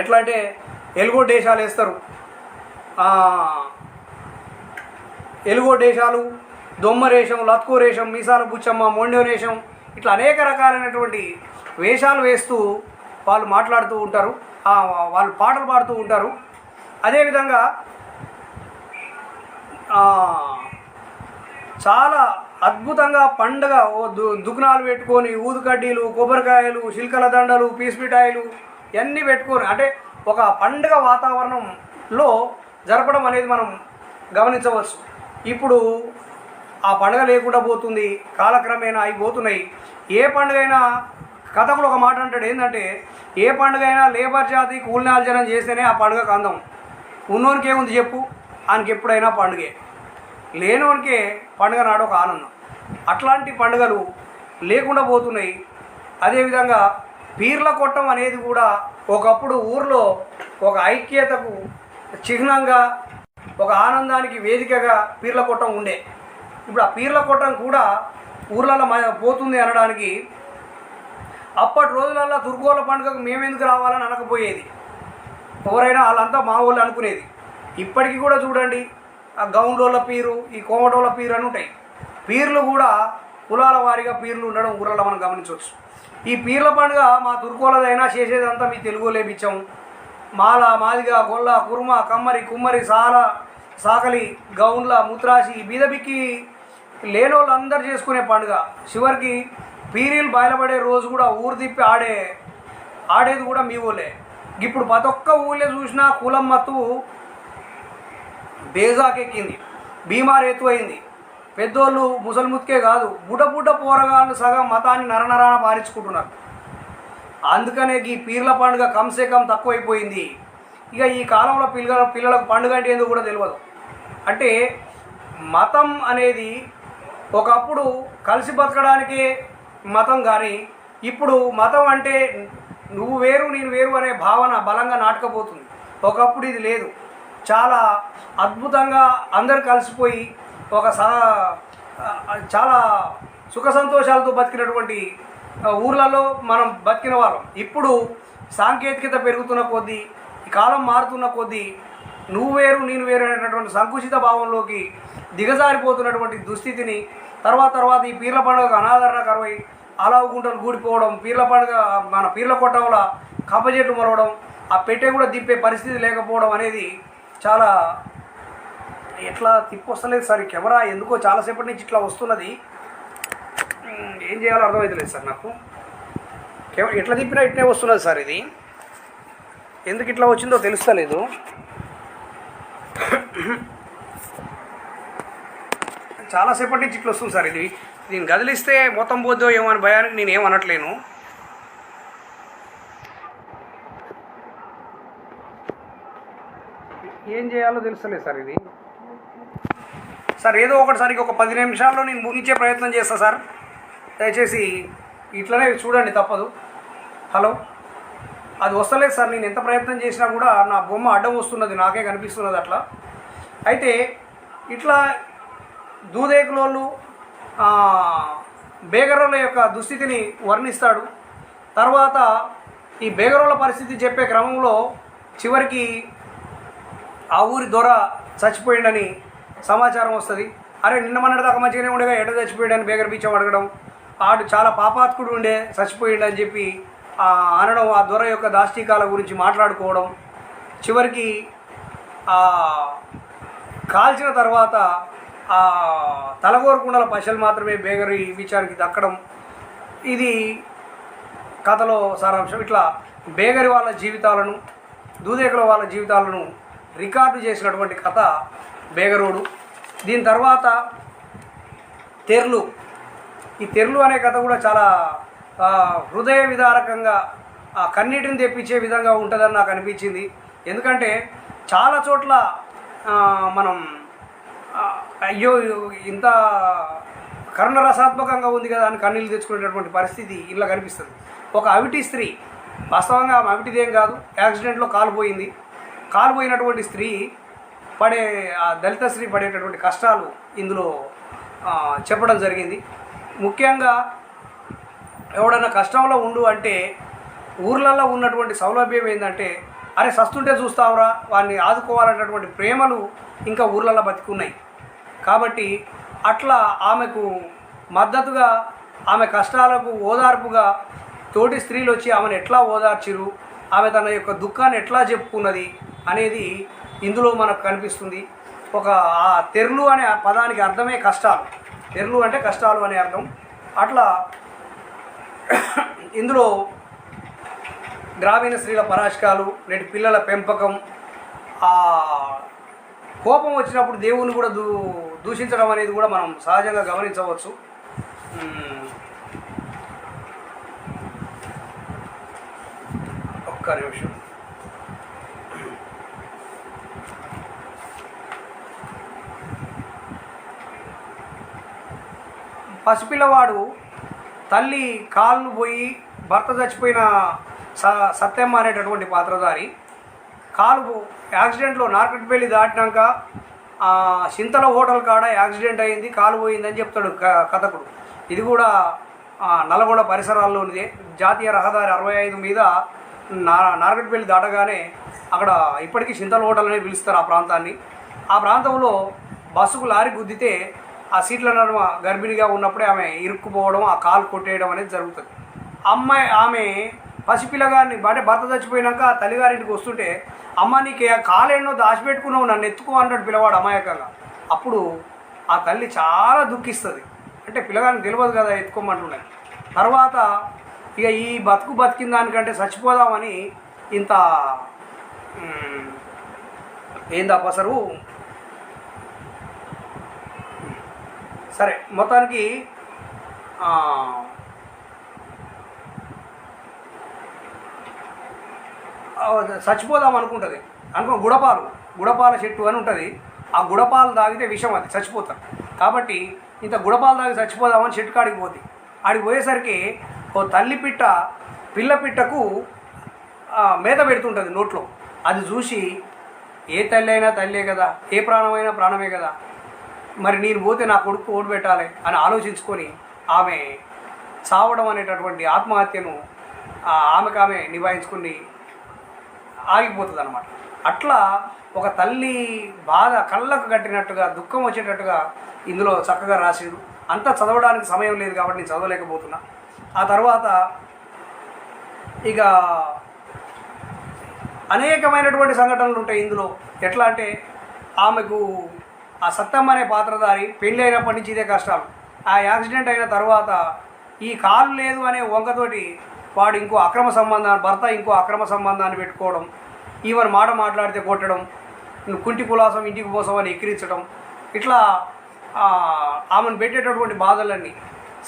ఎట్లా అంటే ఎలుగొడ్డేశాలు వేస్తారు, ఎలుగొడ్డేశాలు, దొమ్మరేషం, లత్కోరేషం, మీసాల బుచ్చమ్మ, మొండోరేషం, ఇట్లా అనేక రకాలైనటువంటి వేషాలు వేస్తూ వాళ్ళు మాట్లాడుతూ ఉంటారు, వాళ్ళు పాటలు పాడుతూ ఉంటారు. అదేవిధంగా చాలా అద్భుతంగా పండుగ దుకాణాలు పెట్టుకొని ఊదుకడ్డీలు, కొబ్బరికాయలు, చిలకల దండలు, పీసిమిఠాయిలు ఇవన్నీ పెట్టుకొని అంటే ఒక పండుగ వాతావరణంలో జరపడం అనేది మనం గమనించవచ్చు. ఇప్పుడు ఆ పండుగ లేకుండా పోతుంది, కాలక్రమేణా అయిపోతున్నాయి. ఏ పండుగ అయినా కథకులు ఒక మాట అంటాడు, ఏంటంటే ఏ పండుగ అయినా లేబర్ జాతి కూలినార్జనం చేస్తేనే ఆ పండుగకు అందం. ఉన్నోనికి ఏముంది చెప్పు, ఆయనకి ఎప్పుడైనా పండుగే, లేనోనికే పండుగ నాడు ఒక ఆనందం. అట్లాంటి పండుగలు లేకుండా పోతున్నాయి. అదేవిధంగా పీర్ల కొట్టం అనేది కూడా ఒకప్పుడు ఊర్లో ఒక ఐక్యతకు చిహ్నంగా, ఒక ఆనందానికి వేదికగా పీర్ల కొట్టం ఉండే. ఇప్పుడు ఆ పీర్ల కొట్టం కూడా ఊర్లలో పోతుంది అనడానికి అప్పటి రోజులలో తుర్కోల పండుగకు మేమెందుకు రావాలని అనకపోయేది, ఎవరైనా వాళ్ళంతా మా వాళ్ళు అనుకునేది. ఇప్పటికీ కూడా చూడండి, ఆ గౌండోళ్ళ పీరు, ఈ కోమటోళ్ళ పీరు అని ఉంటాయి. పీర్లు కూడా కులాల వారీగా పీర్లు ఉండడం ఊళ్ళలో మనం గమనించవచ్చు. ఈ పీర్ల పండుగ మా తుర్కోలదైనా చేసేదంతా మీ తెలుగులే బిచ్చం, మాల, మాదిగ, గొల్ల, కుర్మ, కమ్మరి, కుమ్మరి, సాకలి, గౌండ్ల, ముత్రాసి, బీదబిక్కి లేనోళ్ళందరూ చేసుకునే పండుగ. చివరికి పీరీలు బయలుపడే రోజు కూడా ఊరు తిప్పి ఆడేది కూడా మీ ఊళ్ళే. ఇప్పుడు ప్రతి ఒక్క ఊళ్ళే చూసినా కులం మత్తు బేజాకెక్కింది, బీమారు ఎత్తువైంది. పెద్దోళ్ళు ముసలిముత్కే కాదు, బుడ్డ పోరగాళ్ళు సగం మతాన్ని నరనరాన పారించుకుంటున్నారు. అందుకనే ఈ పీర్ల పండుగ కంసే కం తక్కువైపోయింది. ఇక ఈ కాలంలో పిల్లలకు పండుగ అంటే ఏందో కూడా తెలియదు. అంటే మతం అనేది ఒకప్పుడు కలిసి బతకడానికి మతం, కానీ ఇప్పుడు మతం అంటే నువ్వు వేరు నేను వేరు అనే భావన బలంగా నాటకపోతుంది. ఒకప్పుడు ఇది లేదు. చాలా అద్భుతంగా అందరు కలిసిపోయి ఒక చాలా సుఖ సంతోషాలతో బతికినటువంటి ఊర్లలో మనం బతికిన వాళ్ళం. ఇప్పుడు సాంకేతికత పెరుగుతున్న కొద్దీ, ఈ కాలం మారుతున్న కొద్దీ నువ్వు వేరు నేను వేరు అనేటటువంటి సంకుచిత భావంలోకి దిగజారిపోతున్నటువంటి దుస్థితిని తర్వాత ఈ పీర్ల పండుగకు అనాదరణ కరువై ఆలావు గుంటలు గూడిపోవడం, పీర్ల పండుగ మన పీర్ల కొట్టంలో కప్ప చెట్టు మొలవడం, ఆ పెట్టె కూడా దింపే పరిస్థితి లేకపోవడం అనేది చాలా ఎట్లా తిప్పొస్తలేదు సార్ ఈ కెమెరా, ఎందుకో చాలాసేపటి నుంచి ఇట్లా వస్తున్నది. ఏం చేయాలో అర్థమవుతలేదు సార్ నాకు. ఎట్లా తిప్పినా ఇట్నే వస్తున్నది సార్. ఇది ఎందుకు ఇట్లా వచ్చిందో తెలుస్తలేదు. చాలాసేపటి నుంచి ఇట్లా వస్తుంది సార్. ఇది దీన్ని కదిలిస్తే మొత్తం పోద్దో ఏమో అని భయానికి నేను ఏమనట్లేను. ఏం చేయాలో తెలుస్తలేదు సార్. ఇది సార్ ఏదో ఒకటిసారికి ఒక 10 నిమిషాల్లో నేను ముగించే ప్రయత్నం చేస్తా సార్. దయచేసి ఇట్లనే చూడండి, తప్పదు. హలో, అది వస్తలేదు సార్. నేను ఎంత ప్రయత్నం చేసినా కూడా నా బొమ్మ అడ్డం వస్తున్నది, నాకే కనిపిస్తున్నది అట్లా. అయితే ఇట్లా దూదేకులోళ్ళు బేగరోళ్ళ యొక్క దుస్థితిని వర్ణిస్తాడు. తర్వాత ఈ బేగరోళ్ళ పరిస్థితి చెప్పే క్రమంలో చివరికి ఆ ఊరి దొర చచ్చిపోయిండని సమాచారం వస్తుంది. అరే నిన్న మొన్నటిదాకా మంచిగానే ఉండగా ఎట చచ్చిపోయాడని బేగర్ బీచం అడగడం, ఆడు చాలా పాపాత్కుడు ఉండే చచ్చిపోయిండని చెప్పి అనడం, ఆ దొర యొక్క దాష్టికాల గురించి మాట్లాడుకోవడం, చివరికి కాల్చిన తర్వాత తలగోరకుండల పశలు మాత్రమే బేగరి బీచానికి దక్కడం, ఇది కథలో సారాంశం. ఇట్లా బేగరి వాళ్ళ జీవితాలను, దూదేకుల వాళ్ళ జీవితాలను రికార్డు చేసినటువంటి కథ బేగరోడు. దీని తర్వాత తెర్లు. ఈ తెర్లు అనే కథ కూడా చాలా హృదయ విదారకంగా, కన్నీటిని తెప్పించే విధంగా ఉంటుందని నాకు అనిపించింది. ఎందుకంటే చాలా చోట్ల మనం అయ్యో ఇంత కరుణరసాత్మకంగా ఉంది కదా అని కన్నీళ్ళు తెచ్చుకునేటటువంటి పరిస్థితి ఇలా కనిపిస్తుంది. ఒక అవిటి స్త్రీ, వాస్తవంగా ఆమె అవిటిదేం కాదు, యాక్సిడెంట్లో కాలుపోయినటువంటి స్త్రీ పడే, ఆ దళిత స్త్రీ పడేటటువంటి కష్టాలు ఇందులో చెప్పడం జరిగింది. ముఖ్యంగా ఎవడన్నా కష్టంలో ఉండు అంటే ఊర్లలో ఉన్నటువంటి సౌలభ్యం ఏంటంటే, అరే సస్తుంటే చూస్తావురా, వాడిని ఆదుకోవాలన్నటువంటి ప్రేమలు ఇంకా ఊర్లలో బతికున్నాయి. కాబట్టి అట్లా ఆమెకు మద్దతుగా, ఆమె కష్టాలకు ఓదార్పుగా తోటి స్త్రీలు వచ్చి ఆమెను ఎట్లా ఓదార్చిరు, ఆమె తన యొక్క దుఃఖాన్ని ఎట్లా చెప్పుకున్నది అనేది ఇందులో మనకు కనిపిస్తుంది. ఆ తెర్లు అనే పదానికి అర్థమే కష్టాలు. తెర్లు అంటే కష్టాలు అనే అర్థం. అట్లా ఇందులో గ్రామీణ స్త్రీల పరాశకాలు, నేటి పిల్లల పెంపకం, కోపం వచ్చినప్పుడు దేవుని కూడా దూషించడం అనేది కూడా మనం సహజంగా గమనించవచ్చు. ఒక్క నిమిషం. పసిపిల్లవాడు తల్లి కాళ్ళు పోయి భర్త చచ్చిపోయిన సత్యమ్మ అనేటటువంటి పాత్రధారి కాలు యాక్సిడెంట్లో నార్కట్పల్లి దాటినాక చింతల హోటల్ కాడ యాక్సిడెంట్ అయింది, కాలు పోయిందని చెప్తాడు కథకుడు. ఇది కూడా నల్గొండ పరిసరాల్లోనిదే. జాతీయ రహదారి 65 మీద నార్కట్పల్లి దాటగానే అక్కడ ఇప్పటికీ చింతల హోటల్ అనేది పిలుస్తారు ఆ ప్రాంతాన్ని. ఆ ప్రాంతంలో బస్సుకు లారీ గుద్దితే ఆ సీట్ల నడుమ గర్భిణిగా ఉన్నప్పుడే ఆమె ఇరుక్కుపోవడం, ఆ కాలు కొట్టేయడం అనేది జరుగుతుంది. ఆమె పసిపిల్లగారిని అంటే భర్త చచ్చిపోయినాక తల్లిగారింటికి వస్తుంటే, అమ్మ నీకు కాలేన్నో దాచిపెట్టుకున్నావు, నన్ను ఎత్తుకో అన్నట్టు పిల్లవాడు అమాయకంగా. అప్పుడు ఆ తల్లి చాలా దుఃఖిస్తుంది. అంటే పిల్లగారిని తెలియదు కదా ఎత్తుకోమంటున్నాను. తర్వాత ఇక ఈ బతికిన దానికంటే చచ్చిపోదామని ఇంత ఏందా పసరు. సరే, మొత్తానికి చచ్చిపోదాం అనుకుంటుంది. గుడపాల చెట్టు అని ఉంటుంది. ఆ గుడపాలు తాగితే విషం, అది చచ్చిపోతారు. కాబట్టి ఇంత గుడపాలు తాగి చచ్చిపోదామని చెట్టు కాడికి పోతుంది. ఆడికి పోయేసరికి ఓ తల్లి పిట్ట పిల్ల పిట్టకు మేత పెడుతుంటుంది నోట్లో. అది చూసి ఏ తల్లి అయినా తల్లే కదా, ఏ ప్రాణమైనా ప్రాణమే కదా, మరి నేను పోతే నా కొడుకు ఓడి పెట్టాలి అని ఆలోచించుకొని ఆమె చావడం అనేటటువంటి ఆత్మహత్యను ఆమె నిభాయించుకుని ఆగిపోతుంది అన్నమాట. అట్లా ఒక తల్లి బాధ కళ్ళకు కట్టినట్టుగా, దుఃఖం వచ్చేటట్టుగా ఇందులో చక్కగా రాసాడు. అంతా చదవడానికి సమయం లేదు కాబట్టి నేను చదవలేకపోతున్నా. ఆ తర్వాత ఇక అనేకమైనటువంటి సంఘటనలు ఉంటాయి ఇందులో. ఎట్లా అంటే ఆమెకు ఆ సత్తమ్మ అనే పాత్రధారి పెళ్ళి అయినప్పటి నుంచి ఇదే కష్టాలు. ఆ యాక్సిడెంట్ అయిన తర్వాత ఈ కాలు లేదు అనే వంకతోటి వాడు ఇంకో అక్రమ సంబంధాన్ని, భర్త ఇంకో అక్రమ సంబంధాన్ని పెట్టుకోవడం, ఈవెన్ మాట మాట్లాడితే కొట్టడం, కుంటి కులాసం ఇంటికి పోసం అని ఎక్కిరించడం, ఇట్లా ఆమెను పెట్టేటటువంటి బాధలన్నీ.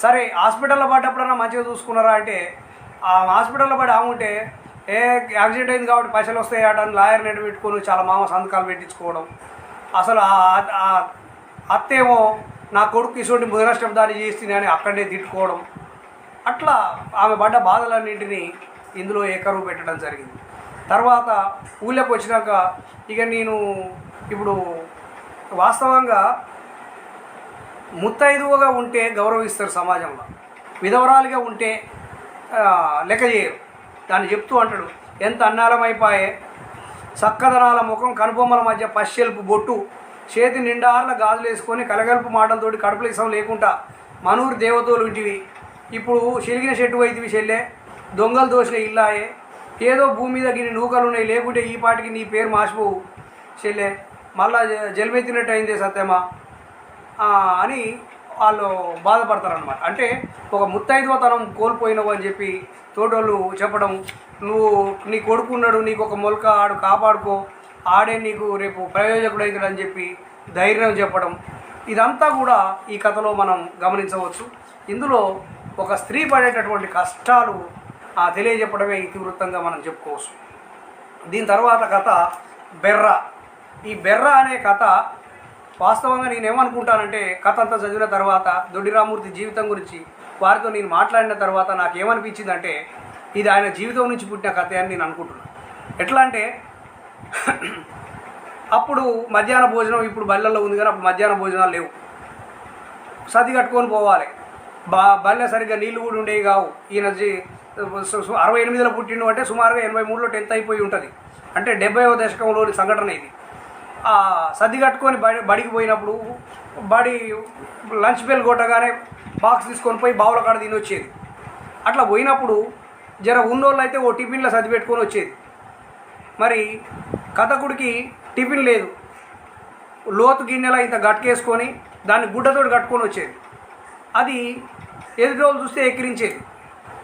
సరే హాస్పిటల్లో పడ్డప్పుడన్నా మంచిగా చూసుకున్నారా అంటే, ఆ హాస్పిటల్లో పడి ఆముంటే యాక్సిడెంట్ అయింది కాబట్టి పైసలు వస్తాయి అట అని లాయర్ నెట్ పెట్టుకొని చాలా మామ సంతకాలు పెట్టించుకోవడం. అసలు అత్తేమో నా కొడుకు ఇటువంటి ముదనష్టం దాడి చేస్తుంది అని అక్కడే తిట్టుకోవడం. అట్లా ఆమె పడ్డ బాధలన్నింటినీ ఇందులో ఏకరువు పెట్టడం జరిగింది. తర్వాత ఊళ్ళోకి వచ్చినాక ఇక నేను ఇప్పుడు వాస్తవంగా ముత్తైదువుగా ఉంటే గౌరవిస్తారు సమాజంలో, విధవరాలుగా ఉంటే లెక్క చేయరు. దాన్ని చెప్తూ అంటాడు, ఎంత అన్నాలమైపాయే చక్కదనాల ముఖం కనుబొమ్మల మధ్య పశ్చెల్పు బొట్టు, చేతి నిండార్ల గాజులు వేసుకొని కలగలుపు మాటలతోటి కడుపుల ఇసం లేకుండా మనూరు దేవతలు ఇంటివి, ఇప్పుడు చెలిగిన చెట్టు వైద్యవి చెల్లె, దొంగలు దోసిన ఇల్లాయే, ఏదో భూమి మీద గిన్ని నూకలు ఉన్నాయి లేకుంటే ఈ పాటికి నీ పేరు మాసిపోవు చెల్లె, మళ్ళా జలిమెత్తినట్టు అయిందే సత్యమా అని వాళ్ళు బాధపడతారనమాట. అంటే ఒక ముత్తైదువతనం కోల్పోయినవు అని చెప్పి తోటోళ్ళు చెప్పడం, నువ్వు నీ కొడుకున్నాడు, నీకు ఒక మొలక, ఆడు కాపాడుకో, ఆడే నీకు రేపు ప్రయోజకుడు అవుతాడని చెప్పి ధైర్యం చెప్పడం, ఇదంతా కూడా ఈ కథలో మనం గమనించవచ్చు. ఇందులో ఒక స్త్రీ పడేటటువంటి కష్టాలు తెలియజెప్పడమే ఇతివృత్తంగా మనం చెప్పుకోవచ్చు. దీని తర్వాత కథ బెర్ర. ఈ బెర్ర అనే కథ వాస్తవంగా నేనేమనుకుంటానంటే, కథ అంతా చదివిన తర్వాత దొడ్డి రామూర్తి జీవితం గురించి వారితో నేను మాట్లాడిన తర్వాత నాకేమనిపించిందంటే, ఇది ఆయన జీవితం నుంచి పుట్టిన కథ అని నేను అనుకుంటున్నాను. ఎట్లా అంటే, అప్పుడు మధ్యాహ్న భోజనం ఇప్పుడు బల్లెల్లో ఉంది కానీ అప్పుడు మధ్యాహ్న భోజనాలు లేవు, సది కట్టుకొని పోవాలి, బల్లె సరిగ్గా నీళ్ళు కూడా ఉండేవి కావు. ఈయన 68లో పుట్టిండు అంటే సుమారుగా 83లో 10th అయిపోయి ఉంటుంది, అంటే 70వ దశకంలోని సంఘటన ఇది. సర్ది కట్టుకొని బడికి పోయినప్పుడు బడి లంచ్ బెల్ కొట్టగానే బాక్స్ తీసుకొని పోయి బావుల కాడ తిని వచ్చేది. అట్లా పోయినప్పుడు జర ఉన్నోళ్ళు అయితే ఓ టిఫిన్లో సర్ది పెట్టుకొని వచ్చేది. మరి కథకుడికి టిఫిన్ లేదు, లోతు గిన్నెలా ఇంత గట్టుకేసుకొని దాన్ని గుడ్డతోటి కట్టుకొని వచ్చేది. అది ఎదురోళ్ళు చూస్తే ఎక్కిరించేది.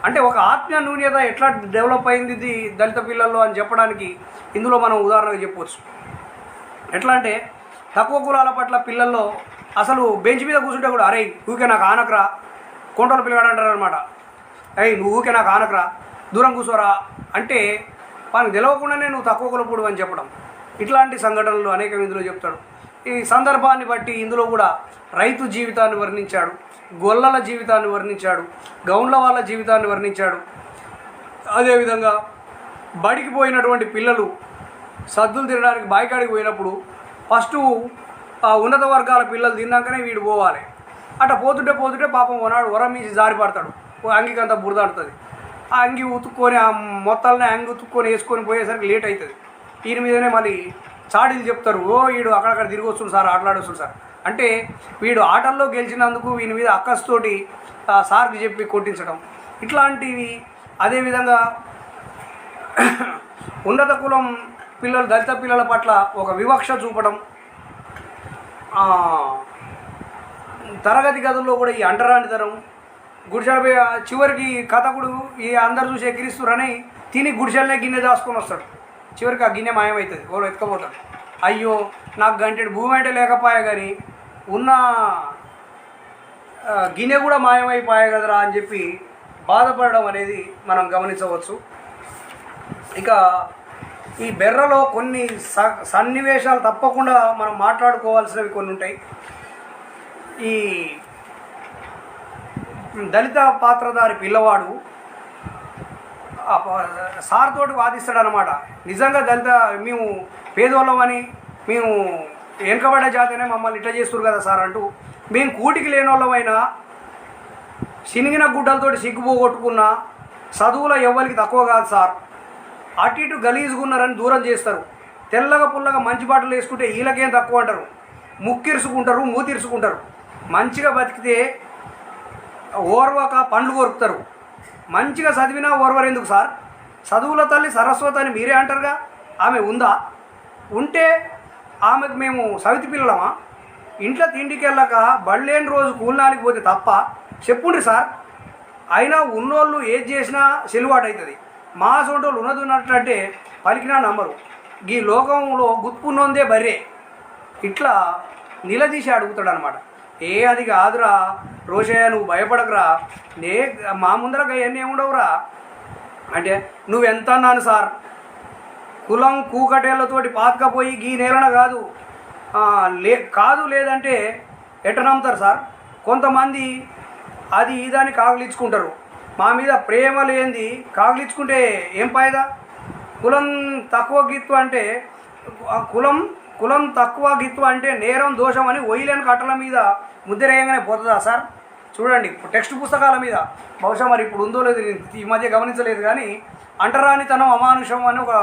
అంటే ఒక ఆత్మీయ న్యూన్యత ఎట్లా డెవలప్ అయింది ఇది దళిత పిల్లల్లో అని చెప్పడానికి ఇందులో మనం ఉదాహరణగా చెప్పవచ్చు. ఎట్లా అంటే, తక్కువ కులాల పట్ల పిల్లల్లో అసలు బెంచ్ మీద కూర్చుంటే కూడా, అరే ఊకే నాకు ఆనకరా, కొంటోళ్ళ పిల్లగాడు అంటారు అనమాట, అయ్యి నువ్వు ఊకే నాకు ఆనకరా, దూరం కూర్చోరా అంటే వాళ్ళకి తెలియకుండానే నువ్వు తక్కువ కులపుడు అని చెప్పడం. ఇట్లాంటి సంఘటనలు అనేక ఇందులో చెప్తాడు. ఈ సందర్భాన్ని బట్టి ఇందులో కూడా రైతు జీవితాన్ని వర్ణించాడు, గొల్లల జీవితాన్ని వర్ణించాడు, గౌండ్ల వాళ్ళ జీవితాన్ని వర్ణించాడు. అదేవిధంగా బడికి పోయినటువంటి పిల్లలు సద్దులు తినడానికి బాయికాడికి పోయినప్పుడు ఫస్ట్ ఉన్నత వర్గాల పిల్లలు తిన్నాకనే వీడు పోవాలి. అట్లా పోతుంటే పోతుంటే పాపం కొనాడు వరం మీసి జారి పడతాడు, అంగికి అంతా బురదాడుతుంది. ఆ అంగి ఉతుక్కొని ఆ మొత్తాలని అంగి ఉతుక్కొని వేసుకొని పోయేసరికి లేట్ అవుతుంది. వీరి మీదనే మళ్ళీ చాడీలు చెప్తారు, ఓ వీడు అక్కడక్కడ తిరిగి వస్తుంది సార్, ఆటలాడొస్తుంది సార్ అంటే, వీడు ఆటల్లో గెలిచినందుకు వీని మీద అక్కస్తోటి సార్కి చెప్పి కొట్టించడం ఇట్లాంటివి. అదేవిధంగా ఉన్నత కులం పిల్లలు దళిత పిల్లల పట్ల ఒక వివక్ష చూపడం, తరగతి గదుల్లో కూడా ఈ అంటరానితనం, గుడిసె చివరికి కథకుడు ఈ అందరు చూసి ఎక్కిరిస్తురని తిని గుడిసెలనే గిన్నె దాచుకొని వస్తాడు. చివరికి ఆ గిన్నె మాయమవుతుంది, ఎవరు ఎత్తుకపోతాడు. అయ్యో నాకు గంటెడు భూమి అంటే లేకపోయా కానీ ఉన్న గిన్నె కూడా మాయమైపోయా కదరా అని చెప్పి బాధపడడం అనేది మనం గమనించవచ్చు. ఇక ఈ బెర్రలో కొన్ని సన్నివేశాలు తప్పకుండా మనం మాట్లాడుకోవాల్సినవి కొన్ని ఉంటాయి. ఈ దళిత పాత్రధారి పిల్లవాడు సార్ తోటి వాదిస్తాడు అనమాట, నిజంగా దళిత మేము పేదోళ్ళమని, మేము వెనుకబడ్డ జాతినే మమ్మల్ని ఇట్లా చేస్తారు కదా సార్ అంటూ, మేము కూటికి లేని వాళ్ళమైనా చినిగిన గుడ్డలతోటి సిగ్గుపోగొట్టుకున్న చదువులో ఎవ్వరికి తక్కువ కాదు సార్, అటు ఇటు గలీజుకున్నారని దూరం చేస్తారు, తెల్లగా పుల్లగా మంచి బట్టలు వేసుకుంటే వీళ్ళకేం తక్కువ అంటారు, ముక్కిరుసుకుంటారు మూతిరుసుకుంటారు, మంచిగా బతికితే ఓర్వక పండ్లు కొరుకుతారు, మంచిగా చదివినా ఓర్వరు ఎందుకు సార్, చదువుల తల్లి సరస్వతి అని మీరే అంటారుగా, ఆమె ఉందా, ఉంటే ఆమెకు మేము సవితి పిల్లలమా, ఇంట్లో తిండికి వెళ్ళక బళ్ళేని రోజు కూలినాలికి పోతే తప్ప చెప్పుండ్రి సార్. అయినా ఉన్నోళ్ళు ఏది చేసినా చెల్లుబాటు అవుతుంది. మా సోటోళ్ళు ఉన్నది ఉన్నట్లంటే పలికినా నమ్మరు. ఈ లోకంలో గుర్తున్నోందే బర్రే. ఇట్లా నిలదీసి అడుగుతాడు అనమాట. అది కాదురా రోషయ్య, నువ్వు భయపడకురా, మా ముందరగా అవన్నీ ఏముండవురా అంటే, నువ్వెంత అన్నాను సార్, కులం కూకటేళ్లతోటి పాతకపోయి ఈ నేలన కాదు లేదంటే ఎట్ట నమ్ముతారు సార్. కొంతమంది అది ఇదని కాగులిచ్చుకుంటారు. మా మీద ప్రేమ లేనిది కాగులిచ్చుకుంటే ఏం ఫాయిదా? కులం తక్కువ గిత్తు అంటే కులం తక్కువ గిత్తు అంటే నేరం దోషం అని ఒయ్యలేని కట్టల మీద ముద్రేయంగానే పోతుందా సార్? చూడండి, టెక్స్ట్ పుస్తకాల మీద బహుశా మరి ఇప్పుడు ఉందో లేదు, ఈ మధ్య గమనించలేదు కానీ అంటరానితనం అమానుషం అని ఒక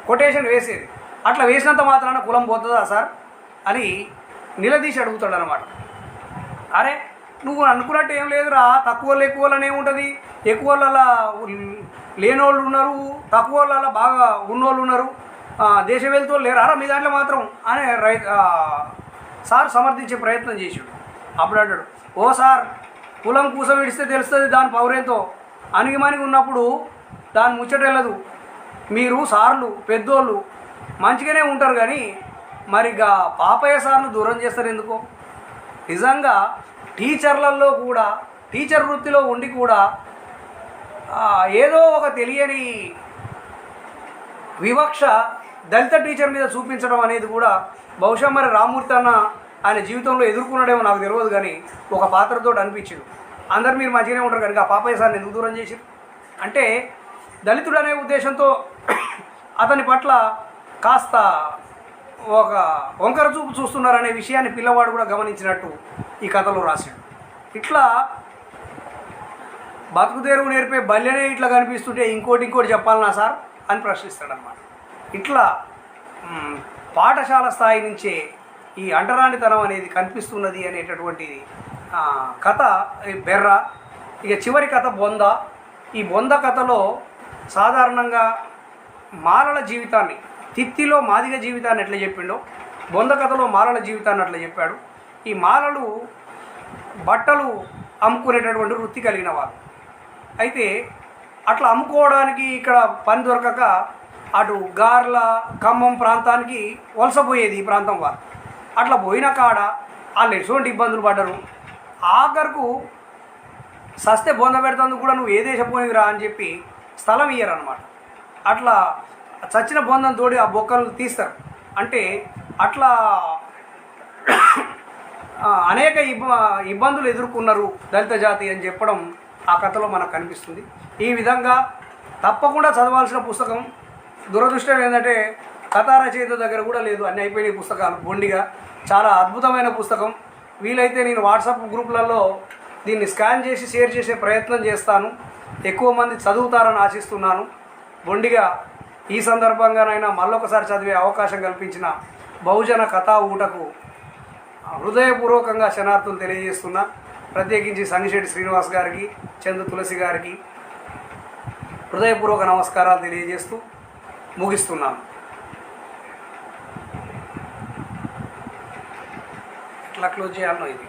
కొటేషన్ వేసేది. అట్లా వేసినంత మాత్రాన కులం పోతుందా సార్ అని నిలదీసి అడుగుతాడు అనమాట. అరే నువ్వు అనుకున్నట్టు ఏం లేదురా, తక్కువ ఎక్కువలోనే ఉంటుంది. ఎక్కువ లేనోళ్ళు ఉన్నారు, తక్కువ వాళ్ళ బాగా ఉన్నోళ్ళు ఉన్నారు, దేశం వెళ్తూ లేరు అరా మీ దాంట్లో మాత్రం అని సార్ సమర్థించే ప్రయత్నం చేసాడు. అప్పుడు అంటాడు, ఓ సార్, కులం కూసం విడిస్తే తెలుస్తుంది దాని పౌరేంతో. అణిగిమణిగి ఉన్నప్పుడు దాని ముచ్చట వెళ్ళదు. మీరు సార్లు పెద్దోళ్ళు మంచిగానే ఉంటారు కానీ మరి పాపయ్య సార్ను దూరం చేస్తారు ఎందుకో? నిజంగా టీచర్లలో కూడా, టీచర్ వృత్తిలో ఉండి కూడా ఏదో ఒక తెలియని వివక్ష దళిత టీచర్ మీద చూపించడం అనేది కూడా బహుశా మరి రామ్మూర్తి అన్న ఆయన జీవితంలో ఎదుర్కొన్నాడేమో నాకు తెలియదు కానీ ఒక పాత్రతో అనిపించింది. అందరు మీరు మంచిగానే ఉంటారు కనుక ఆ పాపయ్య సార్ని ఎందుకు దూరం చేశారు అంటే దళితుడు అనే ఉద్దేశంతో అతని పట్ల కాస్త ఒక వంకర చూపు చూస్తున్నారనే విషయాన్ని పిల్లవాడు కూడా గమనించినట్టు ఈ కథలో రాశాడు. ఇట్లా బతుకుదేరువు నేర్పే బల్యనే ఇట్లా కనిపిస్తుంటే ఇంకోటి చెప్పాలనా సార్ అని ప్రశ్నిస్తాడనమాట. ఇట్లా పాఠశాల స్థాయి నుంచే ఈ అంటరానితనం అనేది కనిపిస్తున్నది అనేటటువంటి కథ బెర్ర. ఇక చివరి కథ బొంద. ఈ బొంద కథలో సాధారణంగా మాలల జీవితాన్ని, తిత్తిలో మాదిగ జీవితాన్ని ఎట్లా చెప్పిండో బొంద కథలో మాలల జీవితాన్ని అట్లా చెప్పాడు. ఈ మాలలు బట్టలు అమ్ముకునేటటువంటి వృత్తి కలిగిన వారు. అయితే అట్లా అమ్ముకోవడానికి ఇక్కడ పని దొరకక అటు గార్ల ఖమ్మం ప్రాంతానికి వలసపోయేది ఈ ప్రాంతం వారు. అట్లా పోయిన కాడ వాళ్ళు ఎటువంటి ఇబ్బందులు పడ్డరు. ఆఖరుకు సస్తే బొంద పెడతాందుకు కూడా నువ్వు ఏ దేశం పోయిరా అని చెప్పి స్థలం ఇయ్యరనమాట. అట్లా చచ్చిన బొందం తోడి ఆ బొక్కలు తీస్తారు. అంటే అట్లా అనేక ఇబ్బందులు ఎదుర్కొన్నారు దళిత జాతి అని చెప్పడం ఆ కథలో మనకు కనిపిస్తుంది. ఈ విధంగా తప్పకుండా చదవాల్సిన పుస్తకం. దురదృష్టం ఏంటంటే కథా రచయిత దగ్గర కూడా లేదు, అన్ని అయిపోయినాయి పుస్తకాలు బొండిగా. చాలా అద్భుతమైన పుస్తకం. వీలైతే నేను వాట్సాప్ గ్రూపులలో దీన్ని స్కాన్ చేసి షేర్ చేసే ప్రయత్నం చేస్తాను. ఎక్కువ మంది చదువుతారని ఆశిస్తున్నాను. బొండిగా ఈ సందర్భంగానైనా మళ్ళొకసారి చదివే అవకాశం కల్పించిన బహుజన కథా ఊటకు హృదయపూర్వకంగా శనార్థులు తెలియజేస్తున్నా. ప్రత్యేకించి సంగిశెట్టి శ్రీనివాస్ గారికి, చందు తులసి గారికి హృదయపూర్వక నమస్కారాలు తెలియజేస్తూ ముగిస్తున్నాను. ఎట్లా క్లోజ్ చేయాలనో ఇది.